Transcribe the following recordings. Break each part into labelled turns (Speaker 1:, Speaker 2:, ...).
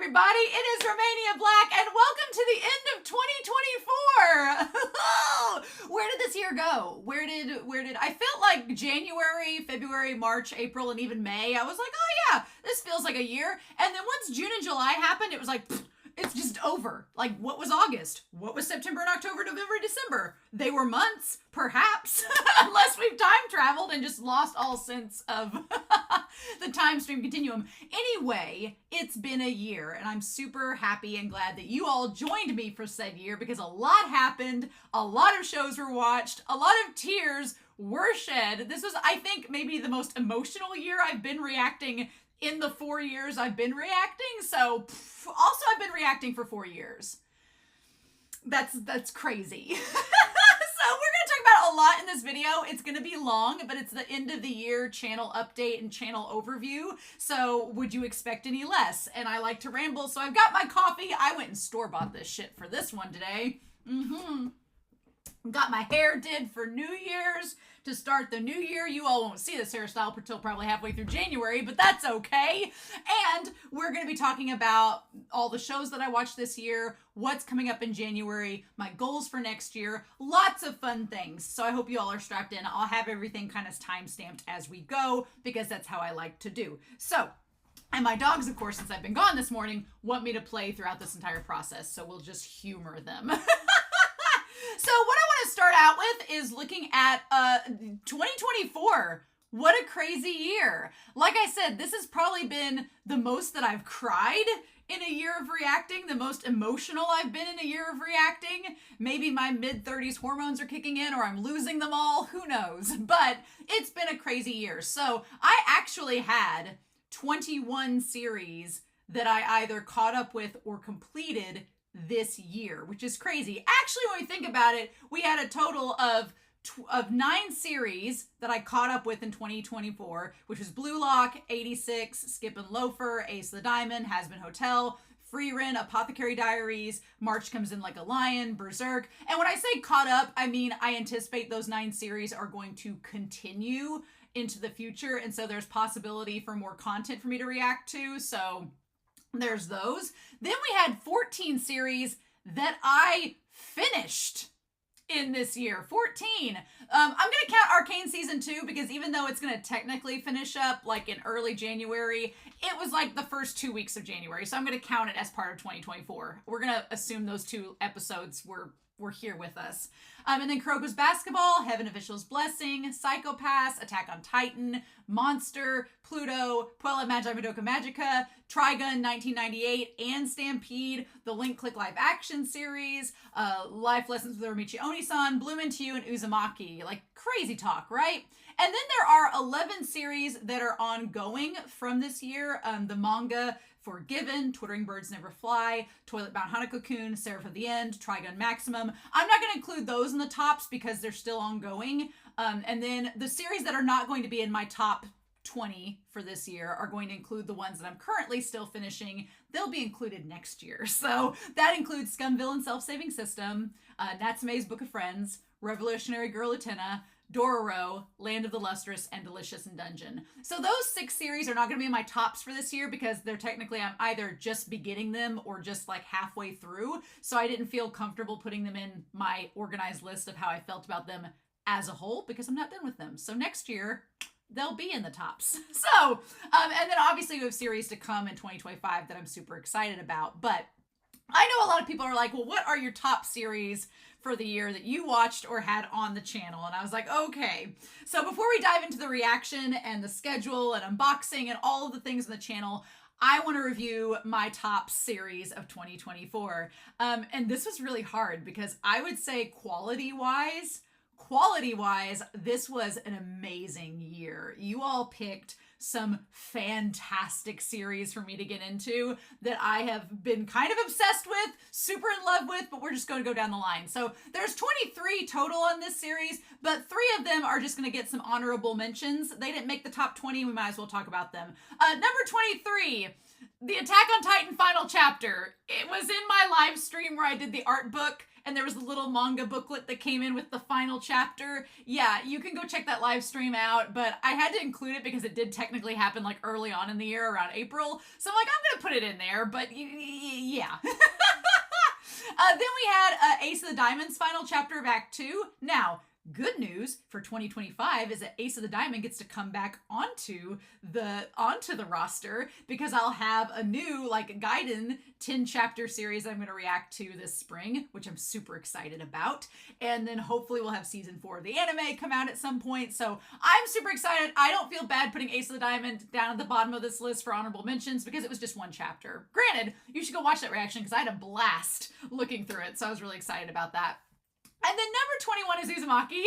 Speaker 1: everybody. It is Romania Black, and welcome to the end of 2024. Where did this year go? Where did I felt like January, February, March, April, and even May? I was like, oh yeah, this feels like a year. And then once June and July happened, it was like, it's just over. Like, what was August? What was September and October, November, December? They were months, perhaps, unless we've time traveled and just lost all sense of the time stream continuum. Anyway, it's been a year, and I'm super happy and glad that you all joined me for said year, because a lot happened, a lot of shows were watched, a lot of tears were shed. This was, I think, maybe the most emotional year I've been reacting in the 4 years I've been reacting. So also I've been reacting for 4 years. That's crazy. So we're going to talk about a lot in this video. It's going to be long, but it's the end of the year channel update and channel overview. So would you expect any less? And I like to ramble, so I've got my coffee. I went and store-bought this shit for this one today. Got my hair did for New Year's to start the new year. You all won't see this hairstyle until probably halfway through January, but that's okay. And we're going to be talking about all the shows that I watched this year, what's coming up in January, my goals for next year, lots of fun things. So I hope you all are strapped in. I'll have everything kind of time-stamped as we go, because that's how I like to do. So, and my dogs, of course, since I've been gone this morning, want me to play throughout this entire process, so we'll just humor them. So what I want to start out with is looking at 2024. What a crazy year. Like I said, this has probably been the most that I've cried in a year of reacting, the most emotional I've been in a year of reacting. Maybe my mid-30s hormones are kicking in, or I'm losing them all, who knows? But it's been a crazy year. So I actually had 21 series that I either caught up with or completed this year, which is crazy. Actually, when we think about it, we had a total of 9 series that I caught up with in 2024, which was Blue Lock, 86, Skip and Loafer, Ace of the Diamond, Has Been Hotel, Frieren, Apothecary Diaries, March Comes in Like a Lion, Berserk. And when I say caught up, I mean I anticipate those 9 series are going to continue into the future, and so there's possibility for more content for me to react to. So there's those. Then we had 14 series that I finished in this year. 14. I'm going to count Arcane Season 2, because even though it's going to technically finish up like in early January, it was like the first 2 weeks of January. So I'm going to count it as part of 2024. We're going to assume those 2 episodes were here with us. And then Kuroko's Basketball, Heaven Official's Blessing, Psycho-Pass, Attack on Titan, Monster, Pluto, Puella Magi Madoka Magica, Trigun 1998, and Stampede, the Link Click live action series, Life Lessons with Oromichi Onisan, Bloom Into You, and Uzumaki. Like, crazy talk, right? And then there are 11 series that are ongoing from this year. The manga Forgiven, Twittering Birds Never Fly, Toilet Bound Hanako-kun, Seraph of the End, Trigun Maximum. I'm not going to include those in the tops because they're still ongoing. And then the series that are not going to be in my top 20 for this year are going to include the ones that I'm currently still finishing. They'll be included next year. So that includes Scum Villain Self-Saving System, Natsume's Book of Friends, Revolutionary Girl Utena, Dororo, Land of the Lustrous, and Delicious in Dungeon. So those 6 series are not going to be in my tops for this year, because they're technically, I'm either just beginning them or just like halfway through. So I didn't feel comfortable putting them in my organized list of how I felt about them as a whole, because I'm not done with them. So next year, they'll be in the tops. So, and then obviously we have series to come in 2025 that I'm super excited about. But I know a lot of people are like, well, what are your top series for the year that you watched or had on the channel? And I was like, okay. So before we dive into the reaction and the schedule and unboxing and all of the things on the channel, I want to review my top series of 2024. And this was really hard, because I would say quality-wise, this was an amazing year. You all picked some fantastic series for me to get into that I have been kind of obsessed with, super in love with, but we're just going to go down the line. So there's 23 total on this series, but 3 of them are just going to get some honorable mentions. They didn't make the top 20. We might as well talk about them. Number 23, The Attack on Titan final chapter. It was in my live stream where I did the art book, and there was a little manga booklet that came in with the final chapter. Yeah, you can go check that live stream out, but I had to include it because it did technically happen like early on in the year, around April. So I'm like, I'm gonna put it in there, but yeah. Then we had Ace of the Diamond's final chapter of Act 2. Now, good news for 2025 is that Ace of the Diamond gets to come back onto the roster, because I'll have a new like Gaiden 10 chapter series I'm going to react to this spring, which I'm super excited about. And then hopefully we'll have season 4 of the anime come out at some point. So I'm super excited. I don't feel bad putting Ace of the Diamond down at the bottom of this list for honorable mentions because it was just one chapter. Granted, you should go watch that reaction because I had a blast looking through it. So I was really excited about that. And then number 21 is Uzumaki.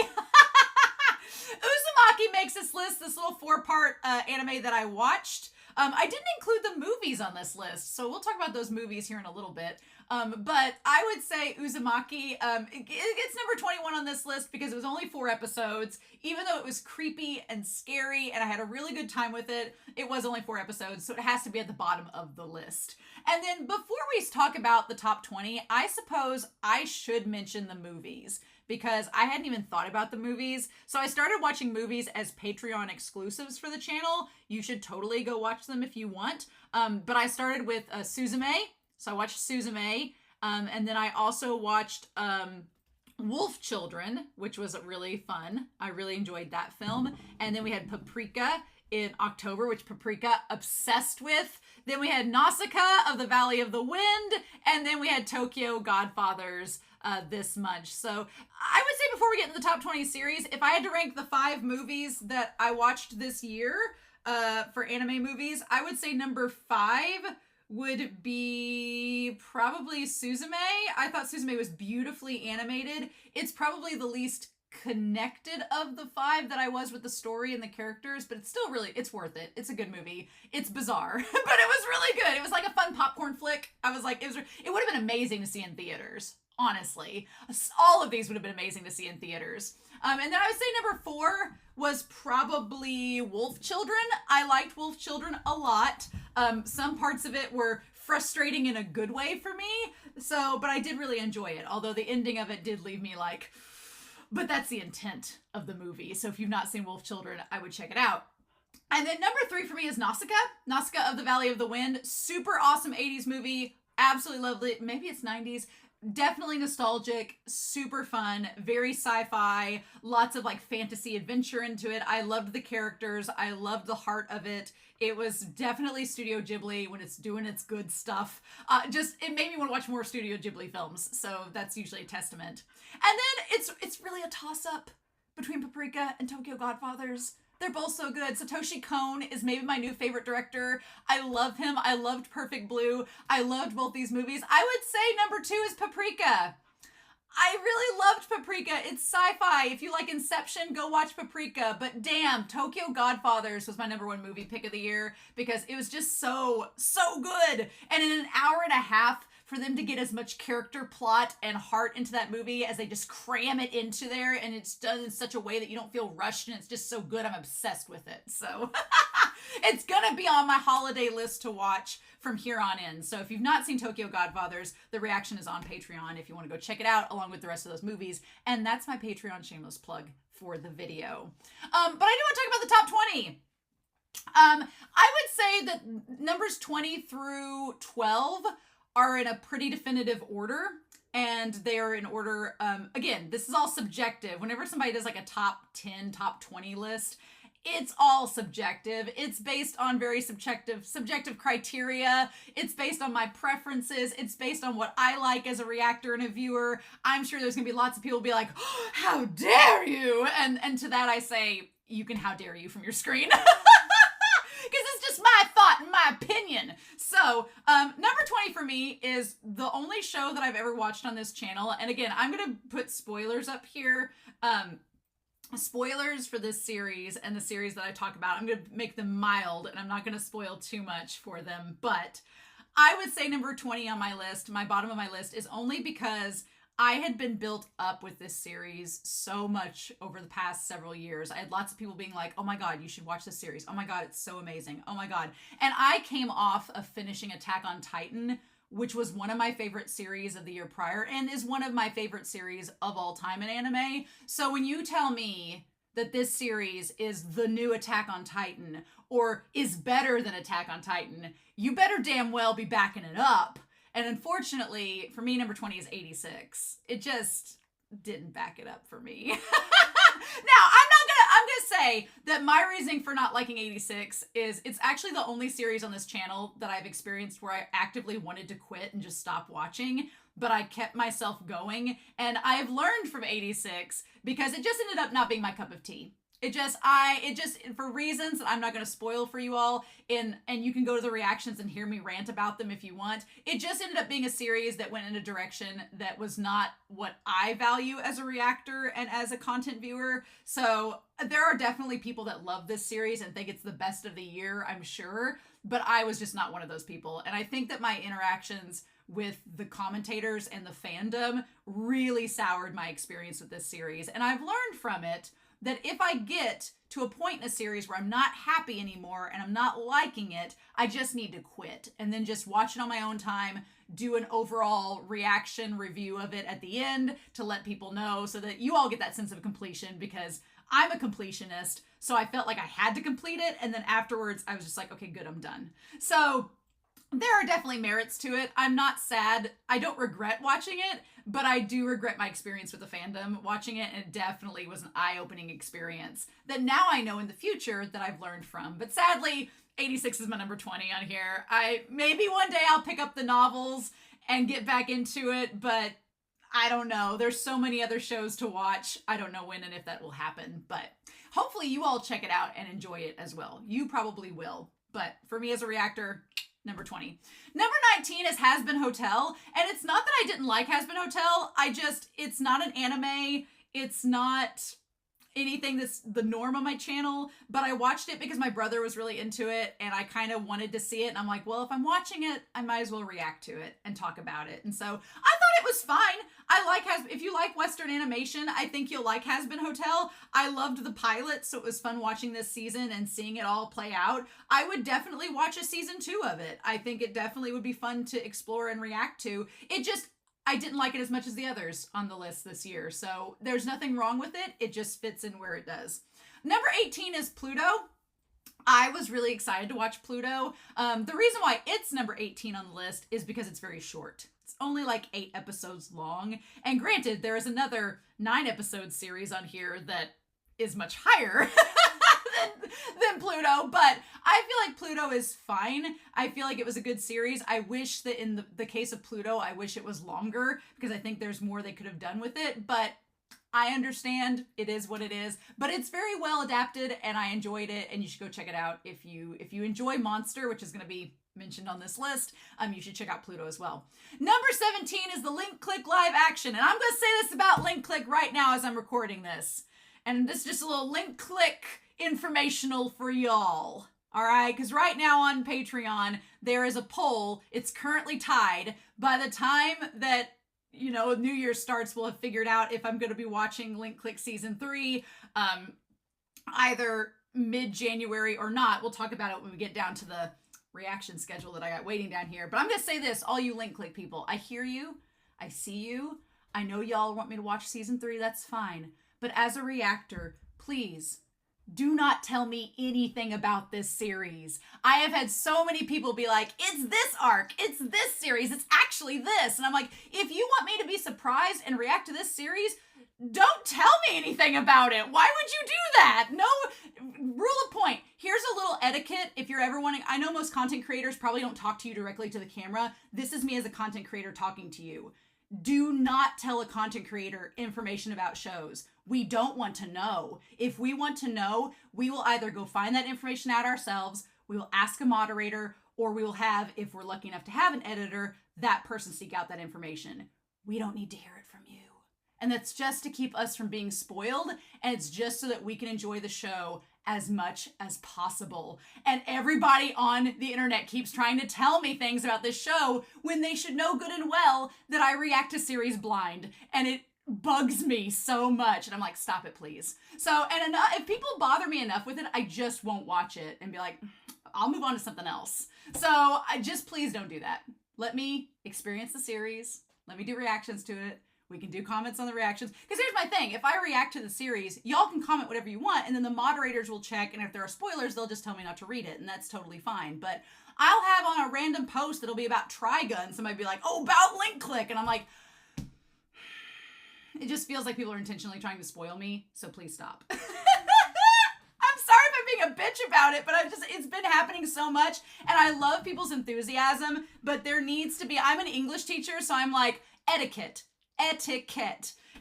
Speaker 1: Uzumaki makes this list, this little 4-part anime that I watched. I didn't include the movies on this list, so we'll talk about those movies here in a little bit. But I would say Uzumaki, it's number 21 on this list because it was only 4 episodes. Even though it was creepy and scary and I had a really good time with it, it was only 4 episodes, so it has to be at the bottom of the list. And then before we talk about the top 20, I suppose I should mention the movies, because I hadn't even thought about the movies. So I started watching movies as Patreon exclusives for the channel. You should totally go watch them if you want. But I started with Suzume. So I watched Suzume. And then I also watched Wolf Children, which was really fun. I really enjoyed that film. And then we had Paprika in October, which Paprika obsessed with. Then we had Nausicaa of the Valley of the Wind. And then we had Tokyo Godfathers this month. So I would say before we get into the top 20 series, if I had to rank the 5 movies that I watched this year for anime movies, I would say number 5 would be probably Suzume. I thought Suzume was beautifully animated. It's probably the least connected of the 5 that I was with the story and the characters, but it's still really, it's worth it. It's a good movie. It's bizarre, but it was really good. It was like a fun popcorn flick. I was like, it would have been amazing to see in theaters. Honestly, all of these would have been amazing to see in theaters. And then I would say number 4 was probably Wolf Children. I liked Wolf Children a lot. Some parts of it were frustrating in a good way for me. So, but I did really enjoy it. Although the ending of it did leave me like, but that's the intent of the movie. So if you've not seen Wolf Children, I would check it out. And then number 3 for me is Nausicaa. Nausicaa of the Valley of the Wind. Super awesome 80s movie. Absolutely lovely. Maybe it's 90s. Definitely nostalgic, super fun, very sci-fi, lots of like fantasy adventure into it. I loved the characters. I loved the heart of it. It was definitely Studio Ghibli when it's doing its good stuff. It made me want to watch more Studio Ghibli films. So that's usually a testament. And then it's really a toss-up between Paprika and Tokyo Godfathers. They're both so good. Satoshi Kon is maybe my new favorite director. I love him. I loved Perfect Blue. I loved both these movies. I would say number 2 is Paprika. I really loved Paprika. It's sci-fi. If you like Inception, go watch Paprika. But damn, Tokyo Godfathers was my number 1 movie pick of the year because it was just so good. And in an hour and a half, for them to get as much character, plot, and heart into that movie as they just cram it into there, and it's done in such a way that you don't feel rushed, and it's just so good. I'm obsessed with it. So it's gonna be on my holiday list to watch from here on in. So if you've not seen Tokyo Godfathers, the reaction is on Patreon if you want to go check it out along with the rest of those movies. And that's my Patreon shameless plug for the video. But I do want to talk about the top 20. I would say that numbers 20 through 12 are in a pretty definitive order, and they're in order, again, this is all subjective. Whenever somebody does like a top 10, top 20 list, it's all subjective. It's based on very subjective criteria. It's based on my preferences. It's based on what I like as a reactor and a viewer. I'm sure there's gonna be lots of people be like, oh, how dare you? And to that I say, you can how dare you from your screen. Because it's just my thought and my opinion. So, number 20 for me is the only show that I've ever watched on this channel. And again, I'm going to put spoilers up here. Spoilers for this series and the series that I talk about. I'm going to make them mild, and I'm not going to spoil too much for them. But I would say number 20 on my list, my bottom of my list, is only because I had been built up with this series so much over the past several years. I had lots of people being like, oh my God, you should watch this series. Oh my God, it's so amazing. Oh my God. And I came off of finishing Attack on Titan, which was one of my favorite series of the year prior and is one of my favorite series of all time in anime. So when you tell me that this series is the new Attack on Titan or is better than Attack on Titan, you better damn well be backing it up. And unfortunately, for me, number 20 is 86. It just didn't back it up for me. Now, I'm gonna say that my reasoning for not liking 86 is it's actually the only series on this channel that I've experienced where I actively wanted to quit and just stop watching, but I kept myself going. And I've learned from 86 because it just ended up not being my cup of tea. It just, for reasons that I'm not going to spoil for you all, and you can go to the reactions and hear me rant about them if you want. It just ended up being a series that went in a direction that was not what I value as a reactor and as a content viewer. So there are definitely people that love this series and think it's the best of the year, I'm sure, but I was just not one of those people. And I think that my interactions with the commentators and the fandom really soured my experience with this series. And I've learned from it that if I get to a point in a series where I'm not happy anymore and I'm not liking it, I just need to quit and then just watch it on my own time, do an overall reaction review of it at the end to let people know so that you all get that sense of completion, because I'm a completionist. So I felt like I had to complete it. And then afterwards I was just like, okay, good, I'm done. So there are definitely merits to it. I'm not sad. I don't regret watching it, but I do regret my experience with the fandom watching it, and it definitely was an eye-opening experience that now I know in the future that I've learned from. But sadly, 86 is my number 20 on here. Maybe one day I'll pick up the novels and get back into it, but I don't know. There's so many other shows to watch. I don't know when and if that will happen, but hopefully you all check it out and enjoy it as well. You probably will. But for me as a reactor, number 20. Number 19 is Has Been Hotel. And it's not that I didn't like Has Been Hotel. It's not an anime. It's not anything that's the norm on my channel, but I watched it because my brother was really into it and I kind of wanted to see it. And I'm like, well, if I'm watching it, I might as well react to it and talk about it. And so I thought it was fine. If you like Western animation, I think you'll like Has Been Hotel. I loved the pilot, so it was fun watching this season and seeing it all play out. I would definitely watch a season 2 of it. I think it definitely would be fun to explore and react to. I didn't like it as much as the others on the list this year. So there's nothing wrong with it. It just fits in where it does. Number 18 is Pluto. I was really excited to watch Pluto. The reason why it's number 18 on the list is because it's very short. It's only like 8 episodes long. And granted, there is another 9 episode series on here that is much higher than Pluto, but I feel like Pluto is fine. I feel like it was a good series. I wish that in the case of Pluto, I wish it was longer because I think there's more they could have done with it, but I understand it is what it is, but it's very well adapted and I enjoyed it, and you should go check it out. If you enjoy Monster, which is going to be mentioned on this list, you should check out Pluto as well. Number 17 is the Link Click live action, and I'm going to say this about Link Click right now as I'm recording this. And this is just a little Link Click informational for y'all. All right, because right now on Patreon, there is a poll. It's currently tied. By the time that New Year starts, we'll have figured out if I'm going to be watching Link Click Season 3, either mid-January or not. We'll talk about it when we get down to the reaction schedule that I got waiting down here. But I'm going to say this, all you Link Click people, I hear you. I see you. I know y'all want me to watch Season 3. That's fine. But as a reactor, please do not tell me anything about this series. I have had so many people be like, it's this arc, it's this series, it's actually this. And I'm like, if you want me to be surprised and react to this series, don't tell me anything about it. Why would you do that? No, rule of point. Here's a little etiquette if you're ever wanting. I know most content creators probably don't talk to you directly to the camera. This is me as a content creator talking to you. Do not tell a content creator information about shows. We don't want to know. If we want to know, we will either go find that information out ourselves, we will ask a moderator, or we will have, if we're lucky enough to have an editor, that person seek out that information. We don't need to hear it from you. And that's just to keep us from being spoiled, and it's just so that we can enjoy the show as much as possible. And everybody on the internet keeps trying to tell me things about this show when they should know good and well that I react to series blind. And it bugs me so much. And I'm like, stop it, please. So, and if people bother me enough with it, I just won't watch it and be like, I'll move on to something else. So I just, please don't do that. Let me experience the series. Let me do reactions to it. We can do comments on the reactions. Because here's my thing. If I react to the series, y'all can comment whatever you want, and then the moderators will check, and if there are spoilers, they'll just tell me not to read it, and that's totally fine. But I'll have on a random post that'll be about Trigun, somebody be like, oh, about Link Click, and I'm like, it just feels like people are intentionally trying to spoil me, so please stop. I'm sorry if I'm being a bitch about it, but it's been happening so much, and I love people's enthusiasm, but there needs to be, I'm an English teacher, so I'm like, etiquette.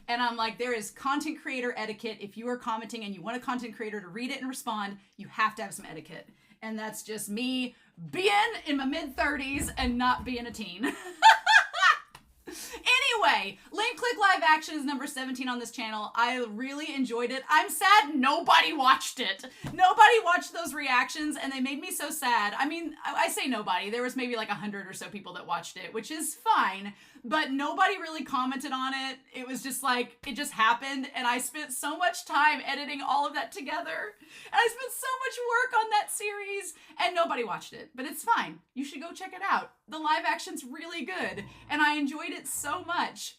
Speaker 1: And I'm like, there is content creator etiquette. If you are commenting and you want a content creator to read it and respond, you have to have some etiquette. And that's just me being in my mid-30s and not being a teen. Anyway, Link Click live action is number 17 on this channel. I really enjoyed it. I'm sad nobody watched it. Nobody watched those reactions, and they made me so sad. I mean, I say nobody. There was maybe like 100 or so people that watched it, which is fine, but nobody really commented on it. It was just like, it just happened, and I spent so much time editing all of that together, and I spent so much work on that series, and nobody watched it, but it's fine. You should go check it out. The live action's really good, and I enjoyed it so much.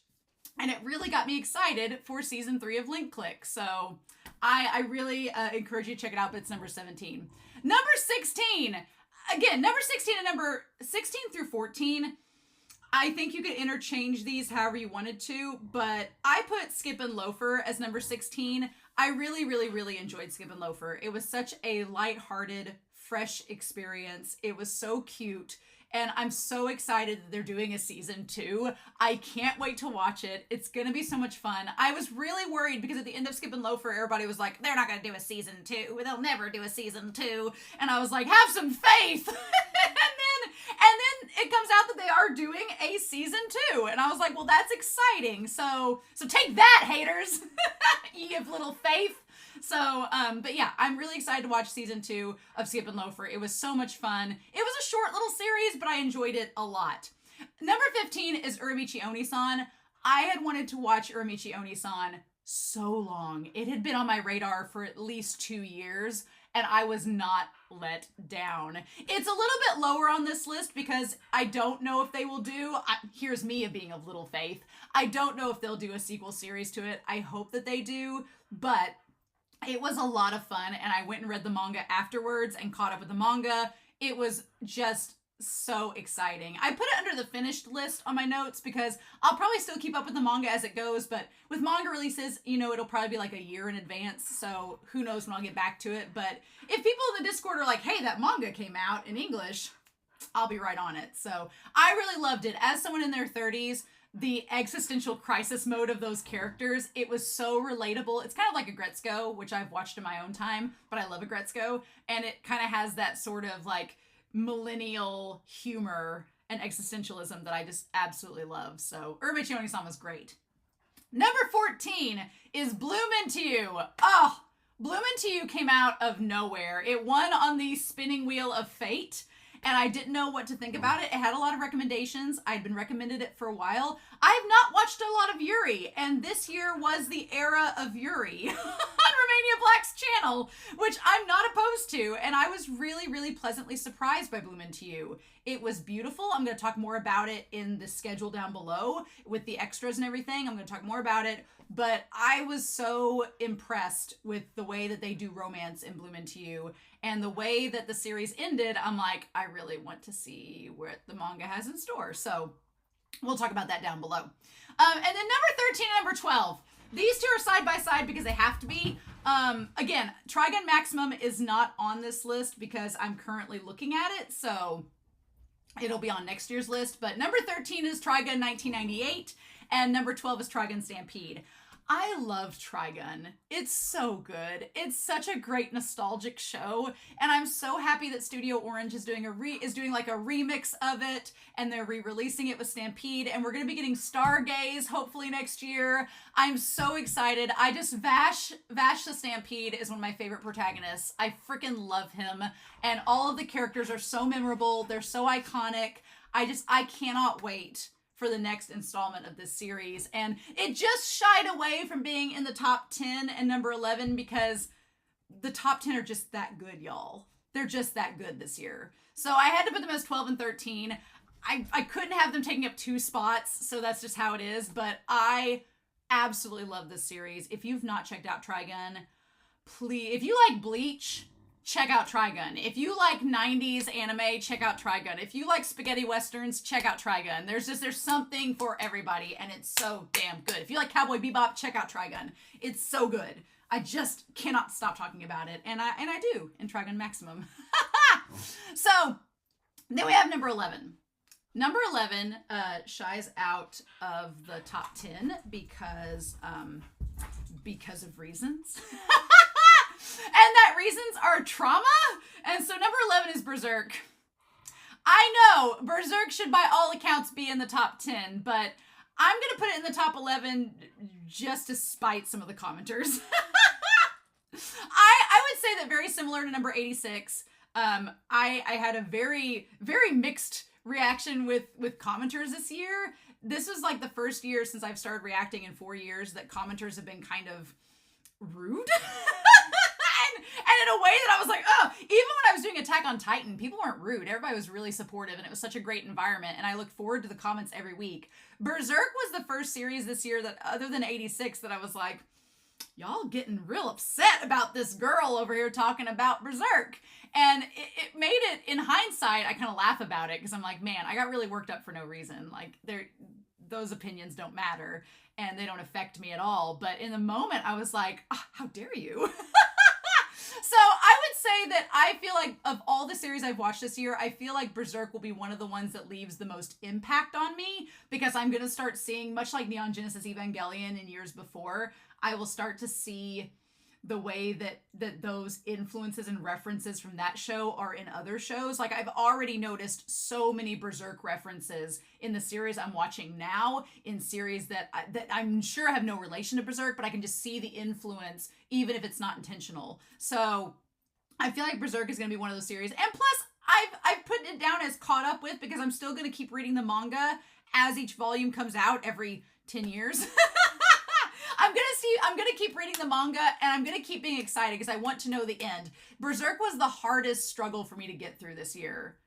Speaker 1: And it really got me excited for season 3 of Link Click. So I really encourage you to check it out, but it's number 17. Number 16. Again, number 16 and number 16 through 14. I think you could interchange these however you wanted to, but I put Skip and Loafer as number 16. I really, really, really enjoyed Skip and Loafer. It was such a lighthearted, fresh experience. It was so cute. And I'm so excited that they're doing a season 2. I can't wait to watch it. It's going to be so much fun. I was really worried because at the end of Skip and Loafer, everybody was like, they're not going to do a season 2. They'll never do a season 2. And I was like, have some faith. and then it comes out that they are doing a season 2. And I was like, well, that's exciting. So take that, haters. You have little faith. So, but yeah, I'm really excited to watch season 2 of Skip and Loafer. It was so much fun. It was a short little series, but I enjoyed it a lot. Number 15 is Uramichi Onisan. I had wanted to watch Uramichi Onisan so long. It had been on my radar for at least 2 years, and I was not let down. It's a little bit lower on this list because I don't know if they will do, here's me being of little faith, I don't know if they'll do a sequel series to it. I hope that they do, but it was a lot of fun, and I went and read the manga afterwards and caught up with the manga. It was just so exciting. I put it under the finished list on my notes because I'll probably still keep up with the manga as it goes, but with manga releases, you know, it'll probably be like a year in advance, so who knows when I'll get back to it. But if people in the Discord are like, hey, that manga came out in English, I'll be right on it. So I really loved it. As someone in their 30s, the existential crisis mode of those characters, it was so relatable. It's kind of like a Gretzko, which I've watched in my own time, but I love a Gretzko, and it kind of has that sort of like millennial humor and existentialism that I just absolutely love. So Uramichi Onisan was great. Number 14 is Bloom Into You. Oh, Bloom Into You came out of nowhere. It won on the spinning wheel of fate, and I didn't know what to think about it. It had a lot of recommendations. I'd been recommended it for a while. I've not watched a lot of Yuri, and this year was the era of Yuri on Romania Black's channel, which I'm not opposed to, and I was really, really pleasantly surprised by Bloom Into You. It was beautiful. I'm going to talk more about it in the schedule down below with the extras and everything. I'm going to talk more about it, but I was so impressed with the way that they do romance in Bloom Into You, and the way that the series ended. I'm like, I really want to see what the manga has in store. So we'll talk about that down below. And then number 13 and number 12. These two are side by side because they have to be. Again, Trigun Maximum is not on this list because I'm currently looking at it, so it'll be on next year's list. But number 13 is Trigun 1998, and number 12 is Trigun Stampede. I love Trigun. It's so good. It's such a great nostalgic show, and I'm so happy that Studio Orange is doing like a remix of it, and they're re-releasing it with Stampede, and we're gonna be getting Stargaze hopefully next year. I'm so excited. I just Vash the Stampede is one of my favorite protagonists. I freaking love him, and all of the characters are so memorable. They're so iconic. I cannot wait for the next installment of this series. And it just shied away from being in the top 10 and number 11 because the top 10 are just that good, y'all. They're just that good this year. So I had to put them as 12 and 13. I couldn't have them taking up 2 spots, so that's just how it is. But I absolutely love this series. If you've not checked out Trigun, please, if you like Bleach, check out Trigun. If you like 90s anime, check out Trigun. If you like spaghetti westerns, check out Trigun. There's something for everybody, and it's so damn good. If you like Cowboy Bebop, check out Trigun. It's so good. I just cannot stop talking about it, and I do in Trigun Maximum. So then we have number 11. Number 11 shies out of the top 10 because of reasons. And that reasons are trauma. And so number 11 is Berserk. I know Berserk should by all accounts be in the top 10, but I'm going to put it in the top 11 just to spite some of the commenters. I would say that very similar to number 86, I had a very, very mixed reaction with commenters this year. This was like the first year since I've started reacting in 4 years that commenters have been kind of rude. And in a way that I was like, oh, even when I was doing Attack on Titan, people weren't rude. Everybody was really supportive, and it was such a great environment, and I look forward to the comments every week. Berserk was the first series this year that, other than 86, that I was like, y'all getting real upset about this girl over here talking about Berserk. And it made it, in hindsight, I kind of laugh about it, because I'm like, man, I got really worked up for no reason. Like, those opinions don't matter, and they don't affect me at all. But in the moment, I was like, oh, how dare you? So I would say that I feel like of all the series I've watched this year, I feel like Berserk will be one of the ones that leaves the most impact on me, because I'm going to start seeing, much like Neon Genesis Evangelion in years before, I will start to see the way that those influences and references from that show are in other shows. Like, I've already noticed so many Berserk references in the series I'm watching now, in series that I'm sure have no relation to Berserk, but I can just see the influence, even if it's not intentional. So I feel like Berserk is going to be one of those series. And plus, I've put it down as caught up with, because I'm still going to keep reading the manga as each volume comes out every 10 years. I'm going to keep reading the manga, and I'm going to keep being excited because I want to know the end. Berserk was the hardest struggle for me to get through this year.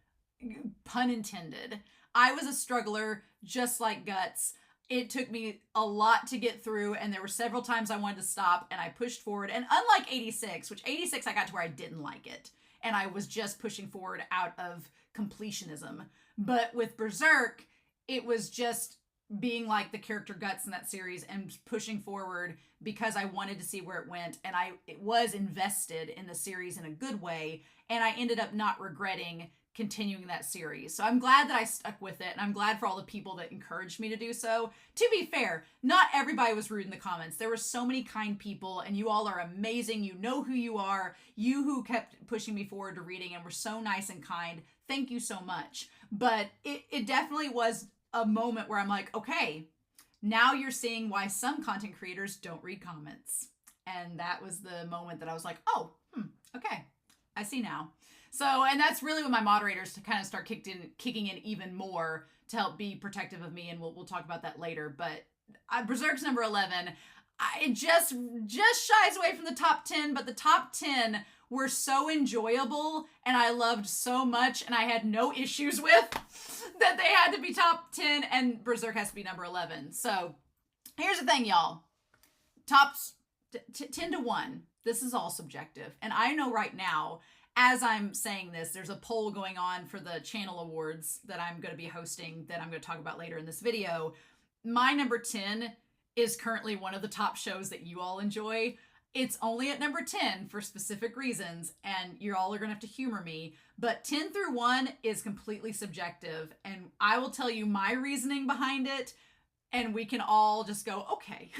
Speaker 1: Pun intended. I was a struggler just like Guts. It took me a lot to get through, and there were several times I wanted to stop, and I pushed forward. And unlike 86, which 86 I got to where I didn't like it, and I was just pushing forward out of completionism. But with Berserk, it was just being like the character Guts in that series and pushing forward because I wanted to see where it went, and it was invested in the series in a good way, and I ended up not regretting continuing that series. So I'm glad that I stuck with it, and I'm glad for all the people that encouraged me to do so. To be fair, not everybody was rude in the comments. There were so many kind people, and you all are amazing. You know who you are. You who kept pushing me forward to reading and were so nice and kind. Thank you so much. But it definitely was a moment where I'm like, okay, now you're seeing why some content creators don't read comments. And that was the moment that I was like, oh, okay, I see now. So, and that's really when my moderators to kind of start kicking in even more to help be protective of me, and we'll talk about that later. But Berserk's number 11. It just shies away from the top 10, but the top 10 were so enjoyable, and I loved so much, and I had no issues with that they had to be top 10, and Berserk has to be number 11. So here's the thing, y'all. Tops 10 to 1. This is all subjective. And I know right now, as I'm saying this, there's a poll going on for the channel awards that I'm going to be hosting that I'm going to talk about later in this video. My number 10 is currently one of the top shows that you all enjoy. It's only at number 10 for specific reasons, and you all are going to have to humor me, but 10 through 1 is completely subjective, and I will tell you my reasoning behind it, and we can all just go, okay.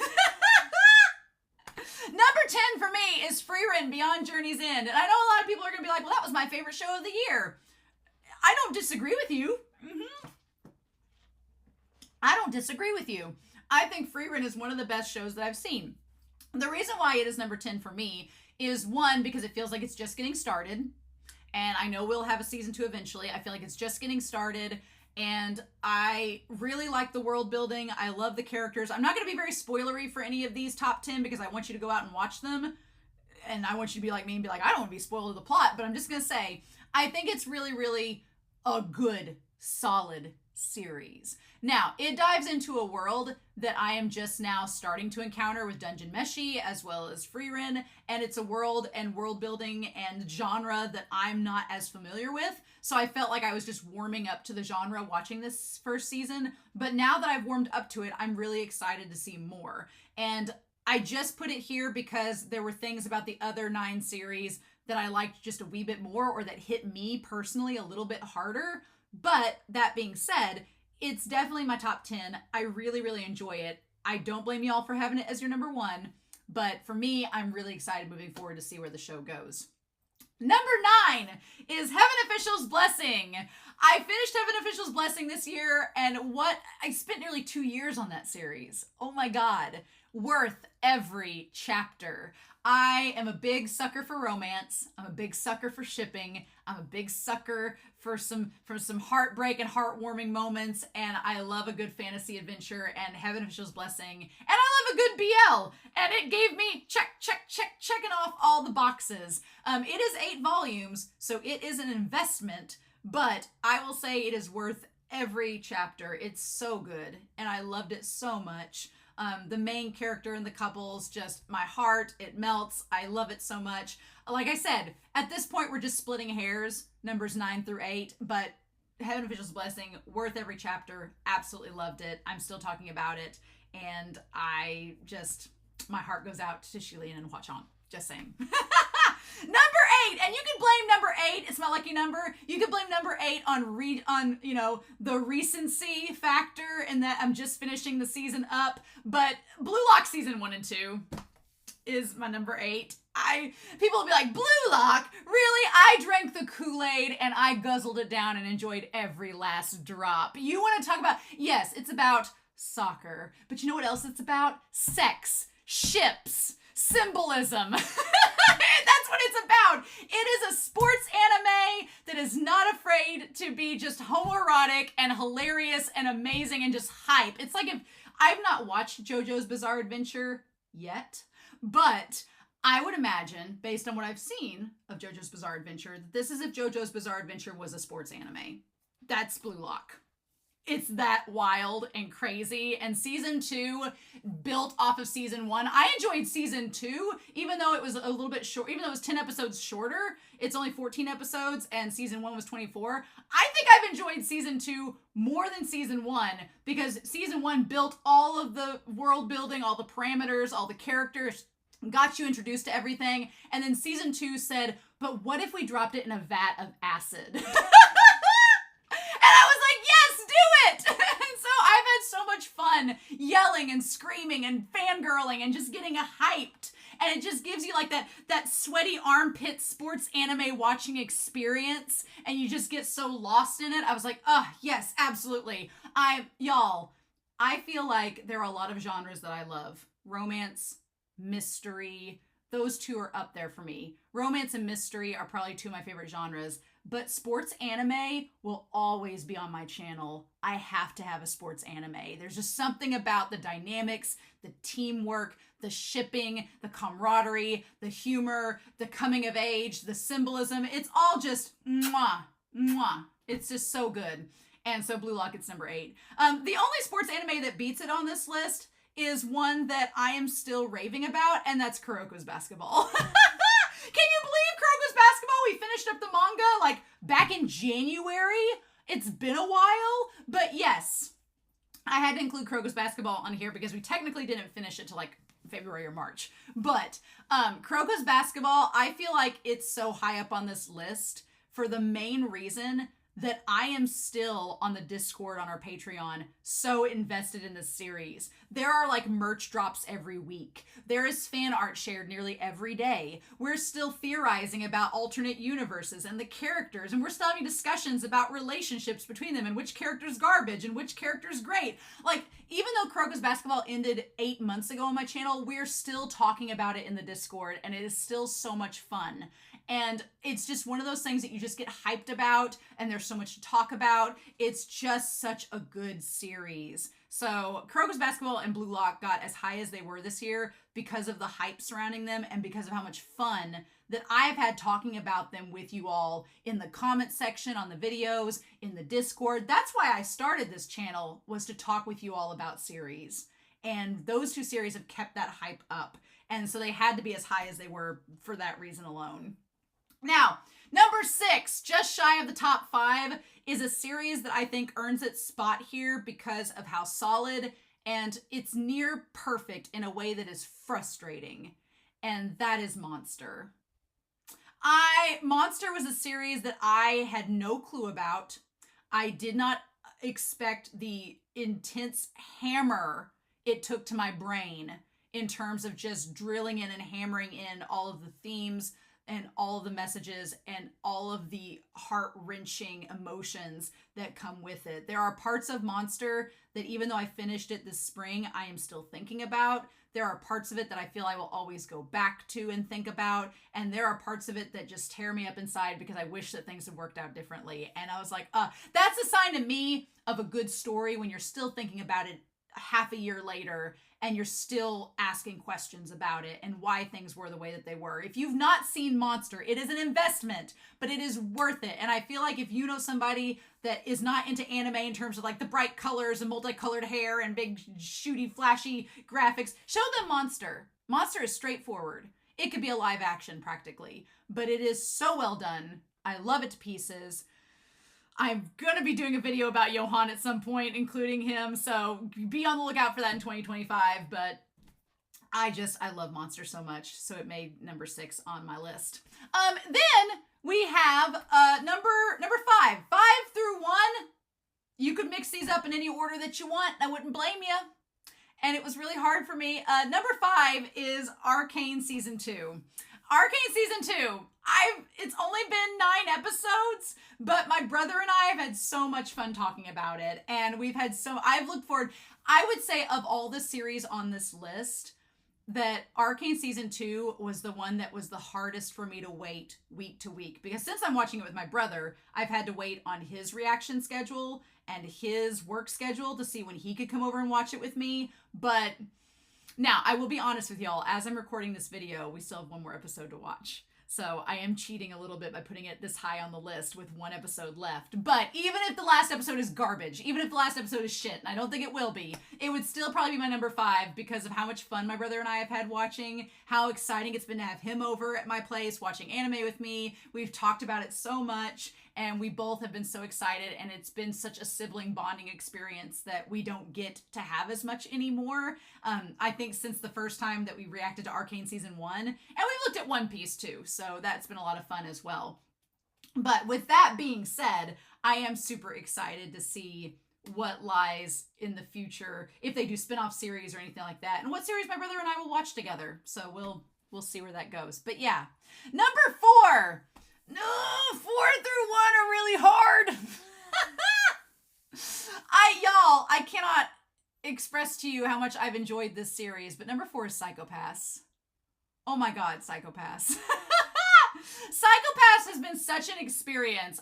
Speaker 1: Number 10 for me is Freerun Beyond Journey's End. And I know a lot of people are going to be like, well, that was my favorite show of the year. I don't disagree with you. I don't disagree with you. I think Freerun is one of the best shows that I've seen. The reason why it is number 10 for me is, one, because it feels like it's just getting started. And I know we'll have a season 2 eventually. I feel like it's just getting started. And I really like the world building. I love the characters. I'm not going to be very spoilery for any of these top 10 because I want you to go out and watch them. And I want you to be like me and be like, I don't want to be spoiled of the plot. But I'm just going to say, I think it's really, really a good, solid series. Now, it dives into a world that I am just now starting to encounter with Dungeon Meshi as well as Freerun, and it's a world and world building and genre that I'm not as familiar with, so I felt like I was just warming up to the genre watching this first season, but now that I've warmed up to it, I'm really excited to see more. And I just put it here because there were things about the other 9 series that I liked just a wee bit more, or that hit me personally a little bit harder. But that being said, it's definitely my top 10. I really, really enjoy it. I don't blame y'all for having it as your number 1, but for me, I'm really excited moving forward to see where the show goes. Number 9 is Heaven Official's Blessing. I finished Heaven Official's Blessing this year, and I spent nearly 2 years on that series. Oh my God. Worth every chapter. I am a big sucker for romance. I'm a big sucker for shipping. I'm a big sucker for some heartbreak and heartwarming moments, and I love a good fantasy adventure and Heaven Official's Blessing, and I love a good BL, and it gave me checking off all the boxes. It is 8 volumes, so it is an investment, but I will say it is worth every chapter. It's so good, and I loved it so much. The main character and the couples, just my heart, it melts. I love it so much. Like I said, at this point, we're just splitting hairs, numbers 9 through 8, but Heaven Official's Blessing, worth every chapter. Absolutely loved it. I'm still talking about it. And my heart goes out to Shillian and Watch On. Just saying. Number 8, and you can blame number 8. It's my lucky number. You can blame number 8 on the recency factor, and that I'm just finishing the season up. But Blue Lock season 1 and 2 is my number 8. People will be like, Blue Lock? Really? I drank the Kool-Aid and I guzzled it down and enjoyed every last drop. You want to talk about? Yes, it's about soccer, but you know what else it's about? Sex, ships, symbolism. That's what it's about. It is a sports anime that is not afraid to be just homoerotic and hilarious and amazing and just hype. It's like, if I've not watched JoJo's Bizarre Adventure yet, but I would imagine, based on what I've seen of JoJo's Bizarre Adventure, that this is if JoJo's Bizarre Adventure was a sports anime. That's Blue Lock. It's that wild and crazy. And season 2 built off of season 1. I enjoyed season 2, even though it was a little bit short, even though it was 10 episodes shorter. It's only 14 episodes and season 1 was 24. I think I've enjoyed season 2 more than season 1 because season 1 built all of the world building, all the parameters, all the characters, got you introduced to everything. And then season 2 said, but what if we dropped it in a vat of acid? And I was like, yes, do it! And so I've had so much fun yelling and screaming and fangirling and just getting hyped. And it just gives you like that sweaty armpit sports anime watching experience. And you just get so lost in it. I was like, oh, yes, absolutely. I feel like there are a lot of genres that I love. Romance, mystery, those two are up there for me. Romance and mystery are probably 2 of my favorite genres. But sports anime will always be on my channel. I have to have a sports anime. There's just something about the dynamics, the teamwork, the shipping, the camaraderie, the humor, the coming of age, the symbolism. It's all just mwah, mwah. It's just so good. And so Blue Lock, it's number 8. The only sports anime that beats it on this list is one that I am still raving about, and that's Kuroko's Basketball. Can you believe Kuroko's Basketball? We finished up the manga like back in January. It's been a while, but yes, I had to include Kuroko's Basketball on here because we technically didn't finish it till like February or March. But Kuroko's Basketball, I feel like it's so high up on this list for the main reason that I am still on the Discord on our Patreon so invested in this series. There are like merch drops every week. There is fan art shared nearly every day. We're still theorizing about alternate universes and the characters, and we're still having discussions about relationships between them and which character's garbage and which character's great. Like, even though Kuroko's Basketball ended 8 months ago on my channel, we're still talking about it in the Discord, and it is still so much fun. And it's just one of those things that you just get hyped about, and there's so much to talk about. It's just such a good series. So Kuroko's Basketball and Blue Lock got as high as they were this year because of the hype surrounding them and because of how much fun that I've had talking about them with you all in the comment section, on the videos, in the Discord. That's why I started this channel, was to talk with you all about series. And those two series have kept that hype up. And so they had to be as high as they were for that reason alone. Now, number 6, just shy of the top 5, is a series that I think earns its spot here because of how solid and it's near perfect in a way that is frustrating. And that is Monster. Monster was a series that I had no clue about. I did not expect the intense hammer it took to my brain in terms of just drilling in and hammering in all of the themes and all of the messages and all of the heart-wrenching emotions that come with it. There are parts of Monster that, even though I finished it this spring, I am still thinking about. There are parts of it that I feel I will always go back to and think about. And there are parts of it that just tear me up inside because I wish that things had worked out differently. And I was like, that's a sign to me of a good story, when you're still thinking about it half a year later and you're still asking questions about it and why things were the way that they were. If you've not seen Monster, it is an investment, but it is worth it. And I feel like if you know somebody that is not into anime in terms of like the bright colors and multicolored hair and big shooty flashy graphics, show them Monster. Monster is straightforward. It could be a live action practically, but it is so well done. I love it to pieces. I'm going to be doing a video about Johan at some point, including him, so be on the lookout for that in 2025, but I love Monster so much, so it made number 6 on my list. Then we have number 5. 5 through 1. You could mix these up in any order that you want. I wouldn't blame you. And it was really hard for me. Number 5 is Arcane Season 2. Arcane Season 2. It's only been 9 episodes, but my brother and I have had so much fun talking about it. And I've looked forward. I would say of all the series on this list, that Arcane Season 2 was the one that was the hardest for me to wait week to week. Because since I'm watching it with my brother, I've had to wait on his reaction schedule and his work schedule to see when he could come over and watch it with me. But now, I will be honest with y'all, as I'm recording this video, we still have one more episode to watch. So I am cheating a little bit by putting it this high on the list with one episode left. But even if the last episode is garbage, even if the last episode is shit, and I don't think it will be, it would still probably be my number 5 because of how much fun my brother and I have had watching, how exciting it's been to have him over at my place watching anime with me. We've talked about it so much, and we both have been so excited, and it's been such a sibling bonding experience that we don't get to have as much anymore. I think since the first time that we reacted to Arcane Season 1, and we looked at One Piece too, so that's been a lot of fun as well. But with that being said, I am super excited to see what lies in the future, if they do spin-off series or anything like that, and what series my brother and I will watch together. So we'll see where that goes. But yeah, number 4. No, 4 through 1 are really hard. I cannot express to you how much I've enjoyed this series, but number 4 is Psycho-Pass. Oh my God, Psycho-Pass. Psycho-Pass has been such an experience.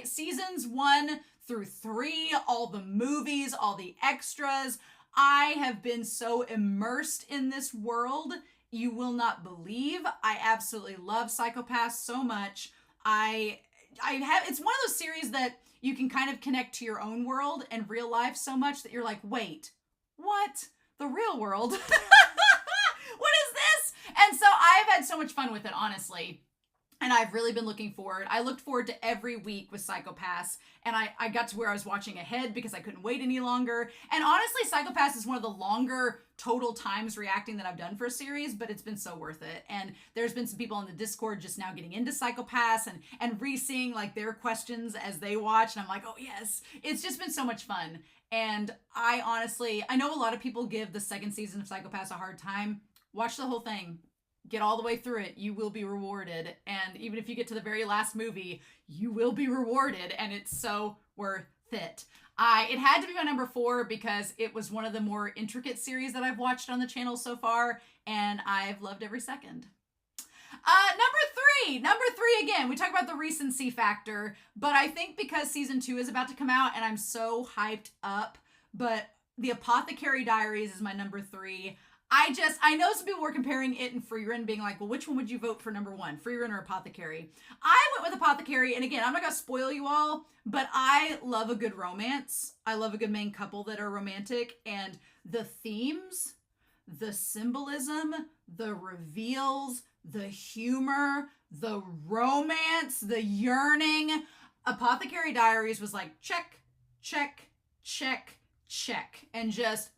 Speaker 1: Seasons 1 through 3, all the movies, all the extras, I have been so immersed in this world. You will not believe. I absolutely love Psycho-Pass so much. It's one of those series that you can kind of connect to your own world and real life so much that you're like, wait, what? The real world? What is this? And so I've had so much fun with it, honestly. And I've really been looking forward. I looked forward to every week with Psycho Pass, and I got to where I was watching ahead because I couldn't wait any longer. And honestly, Psycho Pass is one of the longer total times reacting that I've done for a series, but it's been so worth it. And there's been some people on the Discord just now getting into Psycho Pass and re-seeing like their questions as they watch, and I'm like, oh yes, it's just been so much fun. And I know a lot of people give the second season of Psycho Pass a hard time. Watch the whole thing. Get all the way through it. You will be rewarded. And even if you get to the very last movie, you will be rewarded. And it's so worth it. It had to be my number 4 because it was one of the more intricate series that I've watched on the channel so far. And I've loved every second. Number three again, we talk about the recency factor, but I think because season 2 is about to come out and I'm so hyped up, but The Apothecary Diaries is my number 3. I know some people were comparing it and Free Run, being like, well, which one would you vote for number 1, Free Run or Apothecary? I went with Apothecary, and again, I'm not gonna spoil you all, but I love a good romance. I love a good main couple that are romantic, and the themes, the symbolism, the reveals, the humor, the romance, the yearning. Apothecary Diaries was like, check, check, check, check. And just,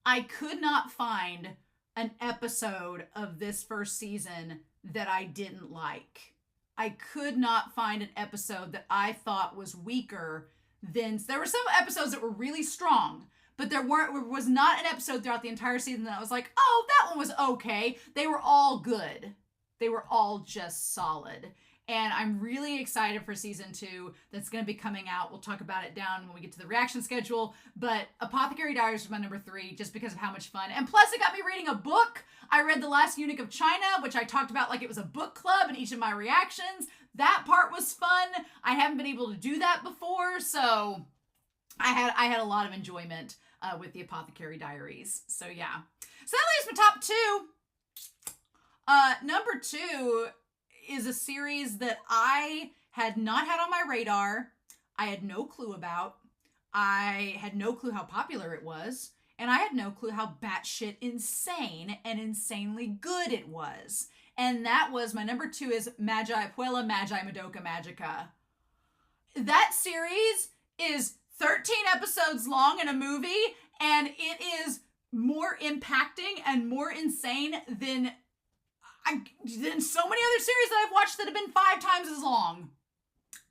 Speaker 1: I could not find an episode of this first season that I didn't like. I could not find an episode that I thought was weaker than, there were some episodes that were really strong, but there was not an episode throughout the entire season that I was like, oh, that one was okay. They were all good. They were all just solid. And I'm really excited for season 2 that's going to be coming out. We'll talk about it down when we get to the reaction schedule. But Apothecary Diaries was my number 3 just because of how much fun. And plus it got me reading a book. I read The Last Eunuch of China, which I talked about like it was a book club in each of my reactions. That part was fun. I haven't been able to do that before. So I had a lot of enjoyment with the Apothecary Diaries. So yeah. So that leaves my top 2. Number 2 is a series that I had not had on my radar. I had no clue about. I had no clue how popular it was. And I had no clue how batshit insane and insanely good it was. And that was, my number 2 is Puella Magi Madoka Magica. That series is 13 episodes long in a movie, and it is more impacting and more insane than so many other series that I've watched that have been 5 times as long.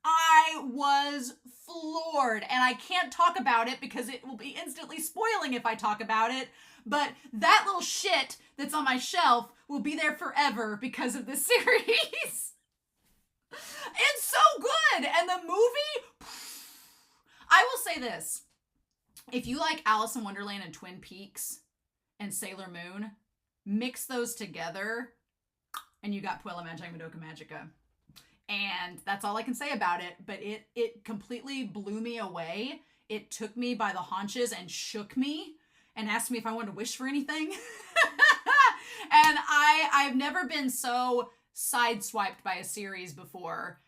Speaker 1: I was floored, and I can't talk about it because it will be instantly spoiling if I talk about it, but that little shit that's on my shelf will be there forever because of this series. It's so good, and the movie, I will say this, if you like Alice in Wonderland and Twin Peaks and Sailor Moon, mix those together, and you got Puella Magi Madoka Magica. And that's all I can say about it, but it completely blew me away. It took me by the haunches and shook me and asked me if I wanted to wish for anything. And I've never been so sideswiped by a series before,